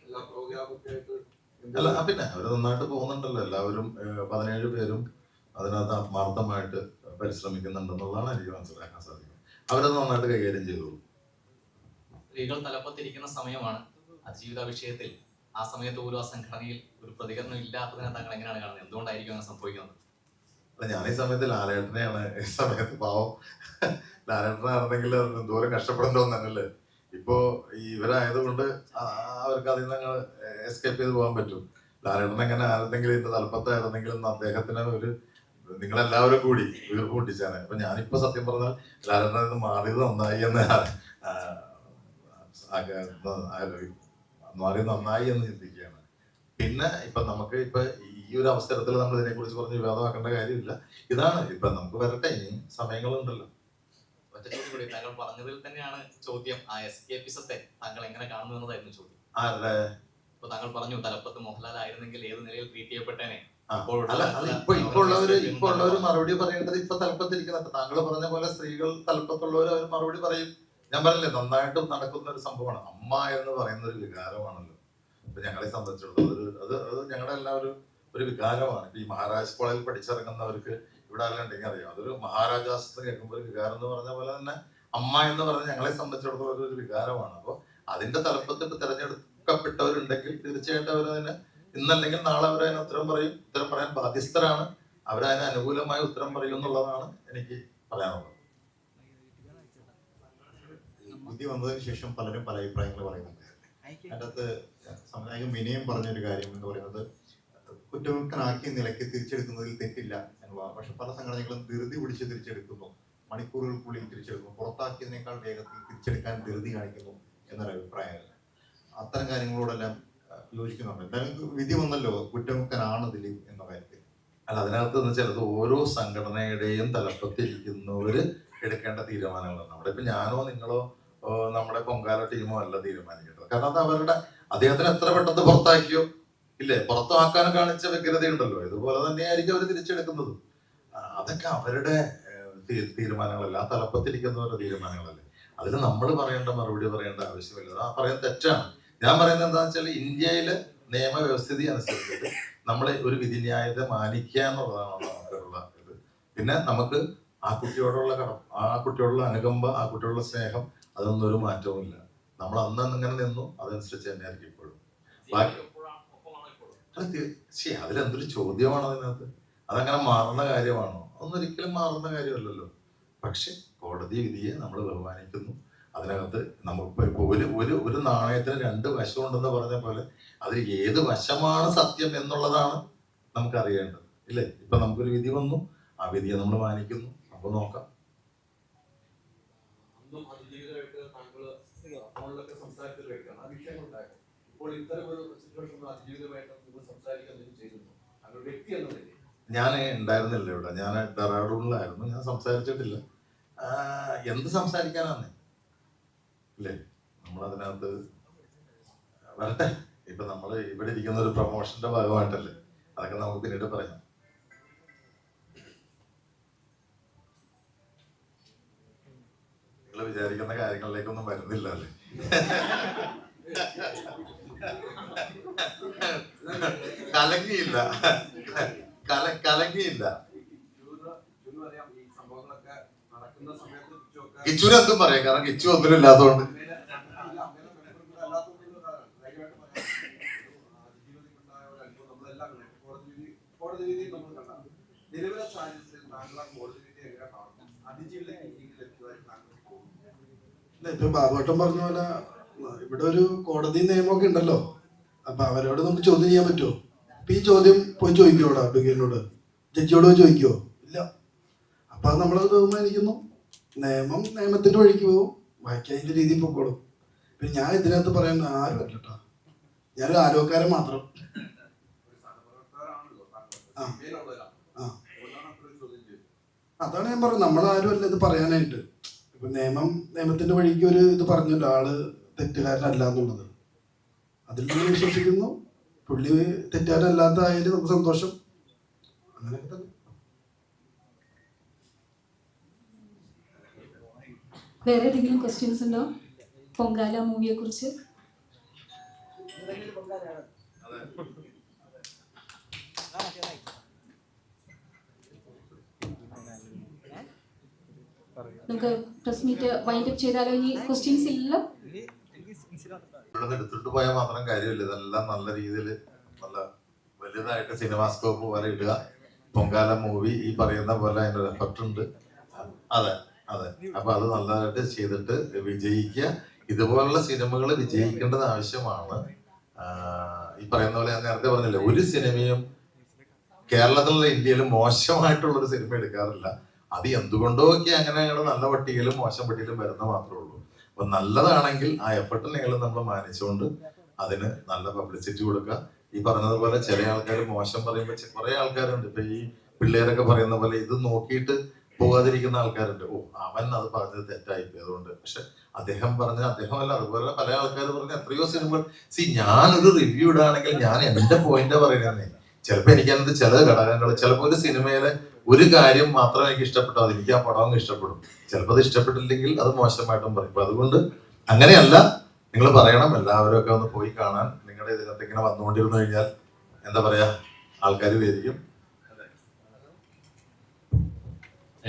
എല്ലാ പ്രോഗ്രാമൊക്കെ ആയിട്ട് അല്ല, പിന്നെ അവര് നന്നായിട്ട് പോകുന്നുണ്ടല്ലോ. എല്ലാവരും 17 പേരും അതിനകത്ത് ആത്മാർത്ഥമായിട്ട് പരിശ്രമിക്കുന്നുണ്ടെന്നുള്ളതാണ് എനിക്ക് മനസ്സിലാക്കാൻ സാധിക്കുന്നത്. അവരത് നന്നായിട്ട് കൈകാര്യം ചെയ്തോളൂ. സ്ത്രീകൾ തലപ്പത്തിരിക്കുന്ന സമയമാണ് അതിജീവിത വിഷയത്തിൽ. ആ സമയത്ത് പോലും ആ സംഘടനയിൽ ഒരു പ്രതികരണം ഇല്ലാത്തതിനെ താങ്കൾ എങ്ങനെയാണ് കാണുന്നത്? എന്തുകൊണ്ടായിരിക്കും അങ്ങനെ സംഭവിക്കുന്നത്? അല്ല, ഞാൻ ഈ സമയത്ത് ലാലേട്ടനെയാണ്. ഈ സമയത്ത് പാവം ലാലേട്ടനായിരുന്നെങ്കിൽ ദൂരം കഷ്ടപ്പെടേണ്ടോന്നല്ലേ. ഇപ്പോ ഇവരായതുകൊണ്ട് അവർക്ക് അതിൽ നിന്ന് എസ്കേപ്പ് ചെയ്ത് പോകാൻ പറ്റും. ലാലേട്ടൻ എങ്ങനെ ആയിരുന്നെങ്കിലും ഇന്ന് തലപ്പത്തായിരുന്നെങ്കിലും അദ്ദേഹത്തിന് ഒരു നിങ്ങളെല്ലാവരും കൂടി വീർപ്പ് മുട്ടിച്ചാണ്. അപ്പൊ ഞാനിപ്പോ സത്യം പറഞ്ഞാൽ ലാലേട്ടനിൽ നിന്ന് മാറിയത് നന്നായി എന്ന് ചിന്തിക്കുകയാണ്. പിന്നെ ഇപ്പൊ നമുക്ക് ഇപ്പൊ ഈ ഒരു അവസരത്തിൽ നമ്മൾ ഇതിനെ കുറിച്ച് പറഞ്ഞ് വിവാദമാക്കേണ്ട കാര്യമില്ല. ഇതാണ് ഇപ്പൊ നമുക്ക് വരട്ടെ, ഇനി സമയങ്ങളുണ്ടല്ലോ. ഒറ്റ ചോദ്യം കൂടി, താങ്കൾ പറഞ്ഞതിൽ തന്നെയാണ് ചോദ്യം. ആ എസ്കേപ്പിസത്തെ താങ്കൾ എങ്ങനെ കാണുന്നു എന്നതായിരുന്നു ചോദ്യം. ആരുടെ? ഇപ്പൊ താങ്കൾ പറഞ്ഞു തലപ്പത്ത് മോഹൻലാൽ ആയിരുന്നെങ്കിൽ ഏത് നിലയിൽ ട്രീറ്റ് ചെയ്യപ്പെട്ടേനെ. അല്ല, അത് ഇപ്പൊ ഉള്ളവര് മറുപടി പറയേണ്ടത് ഇപ്പൊ തലപ്പത്തിരിക്കുന്ന താങ്കൾ പറഞ്ഞ പോലെ സ്ത്രീകൾ തലപ്പത്തുള്ളവർ അവർ മറുപടി പറയും. ഞാൻ പറഞ്ഞില്ലേ, നന്നായിട്ട് നടക്കുന്ന ഒരു സംഭവമാണ്. അമ്മ എന്ന് പറയുന്ന ഒരു വികാരമാണല്ലോ. ഇപ്പൊ ഞങ്ങളെ സംബന്ധിച്ചിടത്തോളം അത് ഞങ്ങളുടെ എല്ലാവരും ഒരു വികാരമാണ്. ഇപ്പൊ ഈ മഹാരാജ് കോളേജിൽ പഠിച്ചിറങ്ങുന്നവർക്ക് ഇവിടെ അല്ലാണ്ടെങ്കിൽ അറിയാം. അതൊരു മഹാരാജാസ് കേൾക്കുമ്പോൾ ഒരു വികാരം എന്ന് പറഞ്ഞ പോലെ തന്നെ അമ്മ എന്ന് പറഞ്ഞ ഞങ്ങളെ സംബന്ധിച്ചിടത്തോളം ഒരു വികാരമാണ്. അപ്പൊ അതിന്റെ തലപ്പത്തിട്ട് തെരഞ്ഞെടുക്കപ്പെട്ടവരുണ്ടെങ്കിൽ തീർച്ചയായിട്ടും അവരതിന് ഇന്നല്ലെങ്കിൽ നാളെ അവരതിന് ഉത്തരം പറയും. ഉത്തരം പറയാൻ ബാധ്യസ്ഥരാണ്. അവരതിന് അനുകൂലമായ ഉത്തരം പറയും എന്നുള്ളതാണ് എനിക്ക് പറയാനുള്ളത്. ബുദ്ധി വന്നതിന് ശേഷം പലരും പല അഭിപ്രായങ്ങൾ പറയുന്നുണ്ട്. അതിനകത്ത് സംവിധായകൻ വിനയം പറഞ്ഞൊരു കാര്യം എന്ന് പറയുന്നത് കുറ്റമുക്തനാക്കിയ നിലയ്ക്ക് തിരിച്ചെടുക്കുന്നതിൽ തെറ്റില്ല എന്നുള്ളതാണ്. പക്ഷെ പല സംഘടനകളും ധൃതി പിടിച്ച് തിരിച്ചെടുക്കുന്നു, മണിക്കൂറുകൾക്കുള്ളിൽ തിരിച്ചെടുക്കുന്നു, പുറത്താക്കിയതിനേക്കാൾ വേഗത്തിൽ തിരിച്ചെടുക്കാൻ ധൃതി കാണിക്കുന്നു എന്നൊരു അഭിപ്രായമാണ്. അത്തരം കാര്യങ്ങളോടെല്ലാം യോജിക്കുന്നുണ്ട്. എന്തായാലും വിധി വന്നല്ലോ, കുറ്റമുക്തനാണ് ദിലീപ് എന്ന കാര്യത്തിൽ. അല്ല, അതിനകത്ത് ചിലത് ഓരോ സംഘടനയുടെയും തലപ്പത്തിരിക്കുന്നവര് എടുക്കേണ്ട തീരുമാനങ്ങളാണ്. അവിടെ ഇപ്പൊ ഞാനോ നിങ്ങളോ നമ്മുടെ പൊങ്കാല ടീമോ അല്ല തീരുമാനിക്കേണ്ടത്. കാരണം അത് അവരുടെ അദ്ദേഹത്തിന് എത്ര പെട്ടെന്ന് പുറത്താക്കിയോ ഇല്ലേ, പുറത്താക്കാൻ കാണിച്ച വ്യഗ്രതയുണ്ടല്ലോ, ഇതുപോലെ തന്നെയായിരിക്കും അവർ തിരിച്ചെടുക്കുന്നത്. അതൊക്കെ അവരുടെ തീരുമാനങ്ങളല്ല, ആ തലപ്പത്തിരിക്കുന്നവരുടെ തീരുമാനങ്ങളല്ലേ. അതിന് നമ്മൾ പറയേണ്ട മറുപടി പറയേണ്ട ആവശ്യമില്ല. ആ പറയുന്നത് തെറ്റാണ്. ഞാൻ പറയുന്നത് എന്താണെന്ന് വെച്ചാൽ ഇന്ത്യയിലെ നിയമവ്യവസ്ഥിതി അനുസരിച്ചിട്ട് നമ്മൾ ഒരു വിധിന്യായത്തെ മാനിക്കുക എന്നുള്ളതാണ് നമുക്കുള്ള ഇത്. പിന്നെ നമുക്ക് ആ കുട്ടിയോടുള്ള ആ കുട്ടിയോടുള്ള അനുകമ്പ, ആ കുട്ടിയോടുള്ള സ്നേഹം, അതൊന്നും ഒരു മാറ്റവുമില്ല. നമ്മൾ അന്ന് ഇങ്ങനെ നിന്നു, അതനുസരിച്ച് തന്നെയായിരിക്കും ഇപ്പോഴും. അതിലെന്തൊരു ചോദ്യമാണ് അതിനകത്ത്? അതങ്ങനെ മാറുന്ന കാര്യമാണോ? അതൊന്നൊരിക്കലും മാറുന്ന കാര്യമല്ലല്ലോ. പക്ഷെ കോടതി വിധിയെ നമ്മൾ ബഹുമാനിക്കുന്നു. അതിനകത്ത് നമുക്ക് ഒരു നാണയത്തിന് രണ്ട് വശമുണ്ടെന്ന് പറഞ്ഞ പോലെ അതിൽ ഏത് വശമാണ് സത്യം എന്നുള്ളതാണ് നമുക്ക് അറിയേണ്ടത്, ഇല്ലേ? ഇപ്പൊ നമുക്കൊരു വിധി വന്നു, ആ വിധിയെ നമ്മൾ മാനിക്കുന്നു. നമുക്ക് നോക്കാം. ഞാൻ ഉണ്ടായിരുന്നില്ല ഇവിടെ, ഞാൻ ഡെറാഡൂണിലായിരുന്നു. ഞാൻ സംസാരിച്ചിട്ടില്ല. എന്ത് സംസാരിക്കാനാണ്, ഇല്ലേ? നമ്മളതിനകത്ത് വരട്ടെ. ഇപ്പൊ നമ്മൾ ഇവിടെ ഇരിക്കുന്ന ഒരു പ്രൊമോഷന്റെ ഭാഗമായിട്ടല്ലേ, അതൊക്കെ നമുക്ക് പിന്നീട് പറയാം. നിങ്ങൾ വിചാരിക്കുന്ന കാര്യങ്ങളിലേക്കൊന്നും വരുന്നില്ല അല്ലേ? കലങ്ങിയില്ല, കലങ്ങിയില്ല. കിച്ചുവിന് എന്തും പറയാം, കാരണം കിച്ചു ഒന്നിനും ഇല്ലാത്തതുകൊണ്ട്. ഇപ്പൊ ബാബുട്ടൻ പറഞ്ഞ പോലെ ഇവിടെ ഒരു കോടതി നിയമമൊക്കെ ഉണ്ടല്ലോ. അപ്പൊ അവരോട് നമുക്ക് ചോദ്യം ചെയ്യാൻ പറ്റുമോ? അപ്പൊ ഈ ചോദ്യം പോയി ചോദിക്കോടാ അഡ്വക്കേറ്റിനോട്, ജഡ്ജിയോട് പോയി ചോദിക്കുവോ? ഇല്ല. അപ്പൊ അത് നമ്മളത് ബഹുമാനിക്കുന്നു. നിയമം നിയമത്തിന്റെ വഴിക്ക് പോകും, ബാക്കി അതിന്റെ രീതിയിൽ പൊക്കോളും. പിന്നെ ഞാൻ ഇതിനകത്ത് പറയാൻ ആരും അല്ല കേട്ടോ, ഞാനൊരു ആലോചനക്കാരൻ മാത്രം. അതാണ് ഞാൻ പറഞ്ഞത്, നമ്മളാരും അല്ല ഇത് പറയാനായിട്ട്. ഇപ്പൊ നിയമത്തിന്റെ വഴിക്ക് ഒരു ഇത് പറഞ്ഞല്ലോ, ആള് തെറ്റുകാരനല്ല എന്നുള്ളത്. അതിൽ നമ്മൾ വിശ്വസിക്കുന്നു. പുള്ളി തെറ്റുകാരനല്ലാത്തതായാലും നമുക്ക് സന്തോഷം. അങ്ങനെയൊക്കെ തന്നെ. വേറെ ഏതെങ്കിലും ക്വസ്റ്റ്യൻസ് ഉണ്ടോ പൊങ്കാല മൂവിയെ കുറിച്ച്? നമുക്ക് പ്രസ് മീറ്റ് വൈൻഡ് അപ്പ് ചെയ്താലോ? ഇനി ക്വസ്റ്റ്യൻസ് ഇല്ല. ഇവിടെ എടുത്തിട്ട് പോയാൽ മാത്രം കാര്യമില്ല. ഇതെല്ലാം നല്ല രീതിയിൽ നല്ല വലുതായിട്ട് സിനിമാസ്കോപ്പ് പോലെ ഇടുക. പൊങ്കാല മൂവി ഈ പറയുന്ന പോലെ അതിന്റെ എഫക്റ്റ് ഉണ്ട്. അതെ അതെ. അപ്പൊ അത് നല്ലതായിട്ട് ചെയ്തിട്ട് വിജയിക്കുക. ഇതുപോലുള്ള സിനിമകൾ വിജയിക്കേണ്ടത് ആവശ്യമാണ്. ഈ പറയുന്ന പോലെ ഞാൻ നേരത്തെ പറഞ്ഞില്ലേ, ഒരു സിനിമയും കേരളത്തിലുള്ള ഇന്ത്യയിൽ മോശമായിട്ടുള്ളൊരു സിനിമ എടുക്കാറില്ല. അത് എന്തുകൊണ്ടോ ഒക്കെ അങ്ങനെയാണ് നല്ല പട്ടികയിലും മോശം പട്ടികയിലും വരുന്ന മാത്രമേ ഉള്ളൂ. അപ്പൊ നല്ലതാണെങ്കിൽ ആ എഫർട്ടിനെങ്കിലും നമ്മൾ മാനിച്ചുകൊണ്ട് അതിന് നല്ല പബ്ലിസിറ്റി കൊടുക്കുക. ഈ പറഞ്ഞതുപോലെ ചില ആൾക്കാർ മോശം പറയുമ്പോൾ കുറെ ആൾക്കാരുണ്ട്. ഇപ്പൊ ഈ പിള്ളേരൊക്കെ പറയുന്ന പോലെ ഇത് നോക്കിയിട്ട് പോകാതിരിക്കുന്ന ആൾക്കാരുണ്ട്. ഓ, അവൻ അത് പറഞ്ഞത് തെറ്റായിപ്പോയി അതുകൊണ്ട്. പക്ഷെ അദ്ദേഹമല്ല, അതുപോലെ പല ആൾക്കാർ പറഞ്ഞ എത്രയോ സിനിമകൾ. ഞാനൊരു റിവ്യൂ ഇടാണെങ്കിൽ ഞാൻ എന്റെ പോയിന്റ് പറയുന്നേ. ചിലപ്പോൾ എനിക്കതിനകത്ത് ചില ഘടകങ്ങൾ, ചിലപ്പോൾ ഒരു സിനിമയിലെ ഒരു കാര്യം മാത്രം എനിക്ക് ഇഷ്ടപ്പെട്ടു, അതെനിക്ക് ആ പടം ഇഷ്ടപ്പെടും. ചിലപ്പോൾ അത് ഇഷ്ടപ്പെട്ടില്ലെങ്കിൽ അത് മോശമായിട്ടും പറയും. അപ്പൊ അതുകൊണ്ട് അങ്ങനെയല്ല, നിങ്ങൾ പറയണം. എല്ലാവരും ഒക്കെ ഒന്ന് പോയി കാണാൻ. നിങ്ങളുടെ ഇതിനകത്ത് ഇങ്ങനെ വന്നുകൊണ്ടിരുന്നു കഴിഞ്ഞാൽ എന്താ പറയാ, ആൾക്കാർ വരികയും.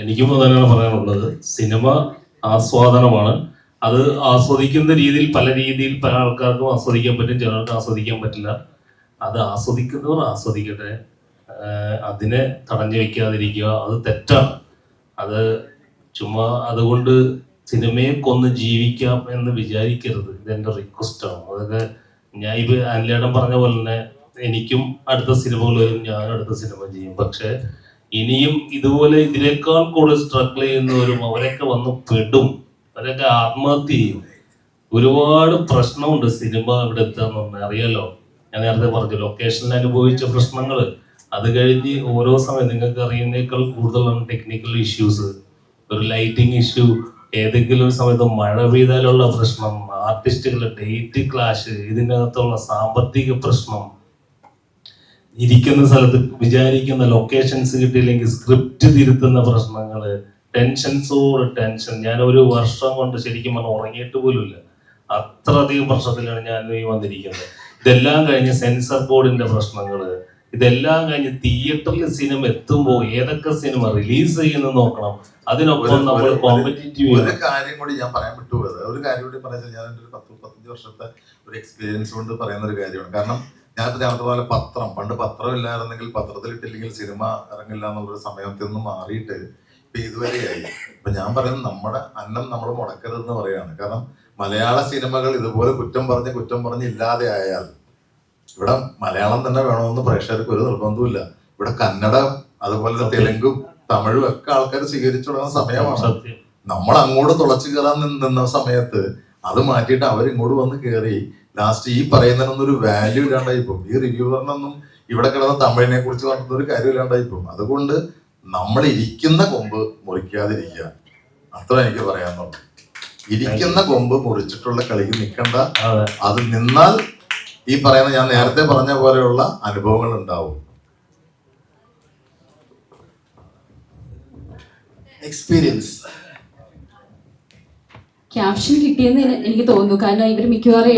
എനിക്കും തന്നെയാണ് പറയാനുള്ളത്. സിനിമ ആസ്വാദനമാണ്. അത് ആസ്വദിക്കുന്ന രീതിയിൽ പല ആൾക്കാർക്കും ആസ്വദിക്കാൻ പറ്റും, ചിലർക്ക് ആസ്വദിക്കാൻ പറ്റില്ല. അത് ആസ്വദിക്കുന്നവർ ആസ്വദിക്കട്ടെ. അതിനെ തടഞ്ഞു വെക്കാതിരിക്കുക, അത് തെറ്റാണ്. അത് ചുമ്മാ അതുകൊണ്ട് സിനിമയെ കൊന്ന് ജീവിക്കാം എന്ന് വിചാരിക്കരുത്. ഇതെന്റെ റിക്വസ്റ്റാണ്. അതൊക്കെ ഞാൻ ഇപ്പൊ അനിലേടൻ പറഞ്ഞ പോലെ തന്നെ എനിക്കും അടുത്ത സിനിമകൾ വരും, ഞാനും അടുത്ത സിനിമ ചെയ്യും. പക്ഷെ ഇനിയും ഇതുപോലെ ഇതിനേക്കാൾ കൂടുതൽ സ്ട്രഗിൾ ചെയ്യുന്നവരും അവരൊക്കെ വന്ന് പെടും, അവരൊക്കെ ആത്മഹത്യ ചെയ്യും. ഒരുപാട് പ്രശ്നമുണ്ട് സിനിമ ഇവിടെ എത്താന്ന് അറിയാലോ. ഞാൻ നേരത്തെ പറഞ്ഞു ലൊക്കേഷനിൽ അനുഭവിച്ച പ്രശ്നങ്ങൾ. അത് കഴിഞ്ഞ് ഓരോ സമയം നിങ്ങൾക്ക് അറിയുന്നേക്കാൾ കൂടുതലാണ് ടെക്നിക്കൽ ഇഷ്യൂസ്. ഒരു ലൈറ്റിംഗ് ഇഷ്യൂ, ഏതെങ്കിലും ഒരു സമയത്ത് മഴ പെയ്താലുള്ള പ്രശ്നം, ആർട്ടിസ്റ്റുകളുടെ ഡേറ്റ് ക്ലാഷ്, ഇതിനകത്തുള്ള സാമ്പത്തിക പ്രശ്നം, ഇരിക്കുന്ന സ്ഥലത്ത് വിചാരിക്കുന്ന ലൊക്കേഷൻസ് കിട്ടിയില്ലെങ്കിൽ സ്ക്രിപ്റ്റ് തിരുത്തുന്ന പ്രശ്നങ്ങള്, ടെൻഷൻസോട് ടെൻഷൻ. ഞാൻ ഒരു വർഷം കൊണ്ട് ശരിക്കും പറഞ്ഞാൽ ഉറങ്ങിയിട്ട് പോലുമില്ല. അത്രയധികം പ്രശ്നത്തിലാണ് ഞാൻ ഈ വന്നിരിക്കുന്നത്. ഇതെല്ലാം കഴിഞ്ഞ് സെൻസർ ബോർഡിന്റെ പ്രശ്നങ്ങള്, ഇതെല്ലാം കഴിഞ്ഞ് തിയേറ്ററിൽ സിനിമ എത്തുമ്പോൾ ഏതൊക്കെ സിനിമ റിലീസ് ചെയ്യുന്നത് നോക്കണം. അതിനൊപ്പം നമ്മൾ കോമ്പറ്റീറ്റീവ്. ഒരു കാര്യം കൂടി ഞാൻ പറയാൻ വിട്ടുപോയത്, ഒരു കാര്യം കൂടി പറയുന്നത്, ഞാൻ എൻ്റെ ഒരു 10-15 വർഷത്തെ ഒരു എക്സ്പീരിയൻസ് കൊണ്ട് പറയുന്ന ഒരു കാര്യമാണ്. കാരണം ഞാനിപ്പോൾ നേരത്തെ പോലെ പത്രം, പണ്ട് പത്രം ഇല്ലായിരുന്നെങ്കിൽ പത്രത്തിൽ ഇട്ടില്ലെങ്കിൽ സിനിമ ഇറങ്ങില്ല എന്നുള്ളൊരു സമയത്തിൽ നിന്ന് മാറിയിട്ട് ഇപ്പൊ ഇതുവരെയായി. ഇപ്പൊ ഞാൻ പറയുന്നത് നമ്മുടെ അന്നം നമ്മൾ മുടക്കരുതെന്ന് പറയാണ്. കാരണം മലയാള സിനിമകൾ ഇതുപോലെ കുറ്റം പറഞ്ഞ് ഇല്ലാതെ ആയാൽ ഇവിടെ മലയാളം തന്നെ വേണമെന്ന് പ്രേക്ഷകർക്ക് ഒരു നിർബന്ധമില്ല. ഇവിടെ കന്നഡ, അതുപോലെ തെലുങ്കും തമിഴും ഒക്കെ ആൾക്കാർ സ്വീകരിച്ചു തുടങ്ങുന്ന സമയമാണ്. നമ്മൾ അങ്ങോട്ട് തുളച്ചു കയറാൻ നിന്ന സമയത്ത് അത് മാറ്റിയിട്ട് അവരിങ്ങോട്ട് വന്ന് കയറി ലാസ്റ്റ് ഈ പറയുന്നതിനൊന്നും ഒരു വാല്യൂ ഇല്ലാണ്ടായിപ്പോ. ഈ റിവ്യൂവറിനൊന്നും ഇവിടെ കിടന്ന തമിഴിനെ കുറിച്ച് പറഞ്ഞ ഒരു കാര്യം ഇല്ലാണ്ടായിപ്പോ. അതുകൊണ്ട് നമ്മൾ ഇരിക്കുന്ന കൊമ്പ് മുറിക്കാതിരിക്കുക, അത്ര എനിക്ക് പറയാനുള്ളൂ. ഇരിക്കുന്ന കൊമ്പ് മുറിച്ചിട്ടുള്ള കളിക്ക് നിൽക്കണ്ട. അത് നിന്നാൽ ഈ പറയുന്ന ഞാൻ നേരത്തെ പറഞ്ഞ പോലെയുള്ള അനുഭവങ്ങൾ ഉണ്ടാവും. എക്സ്പീരിയൻസ് ക്യാപ്ഷൻ കിട്ടിയെന്ന് എനിക്ക് തോന്നുന്നു. കാരണം ഇവർ മിക്കവാറും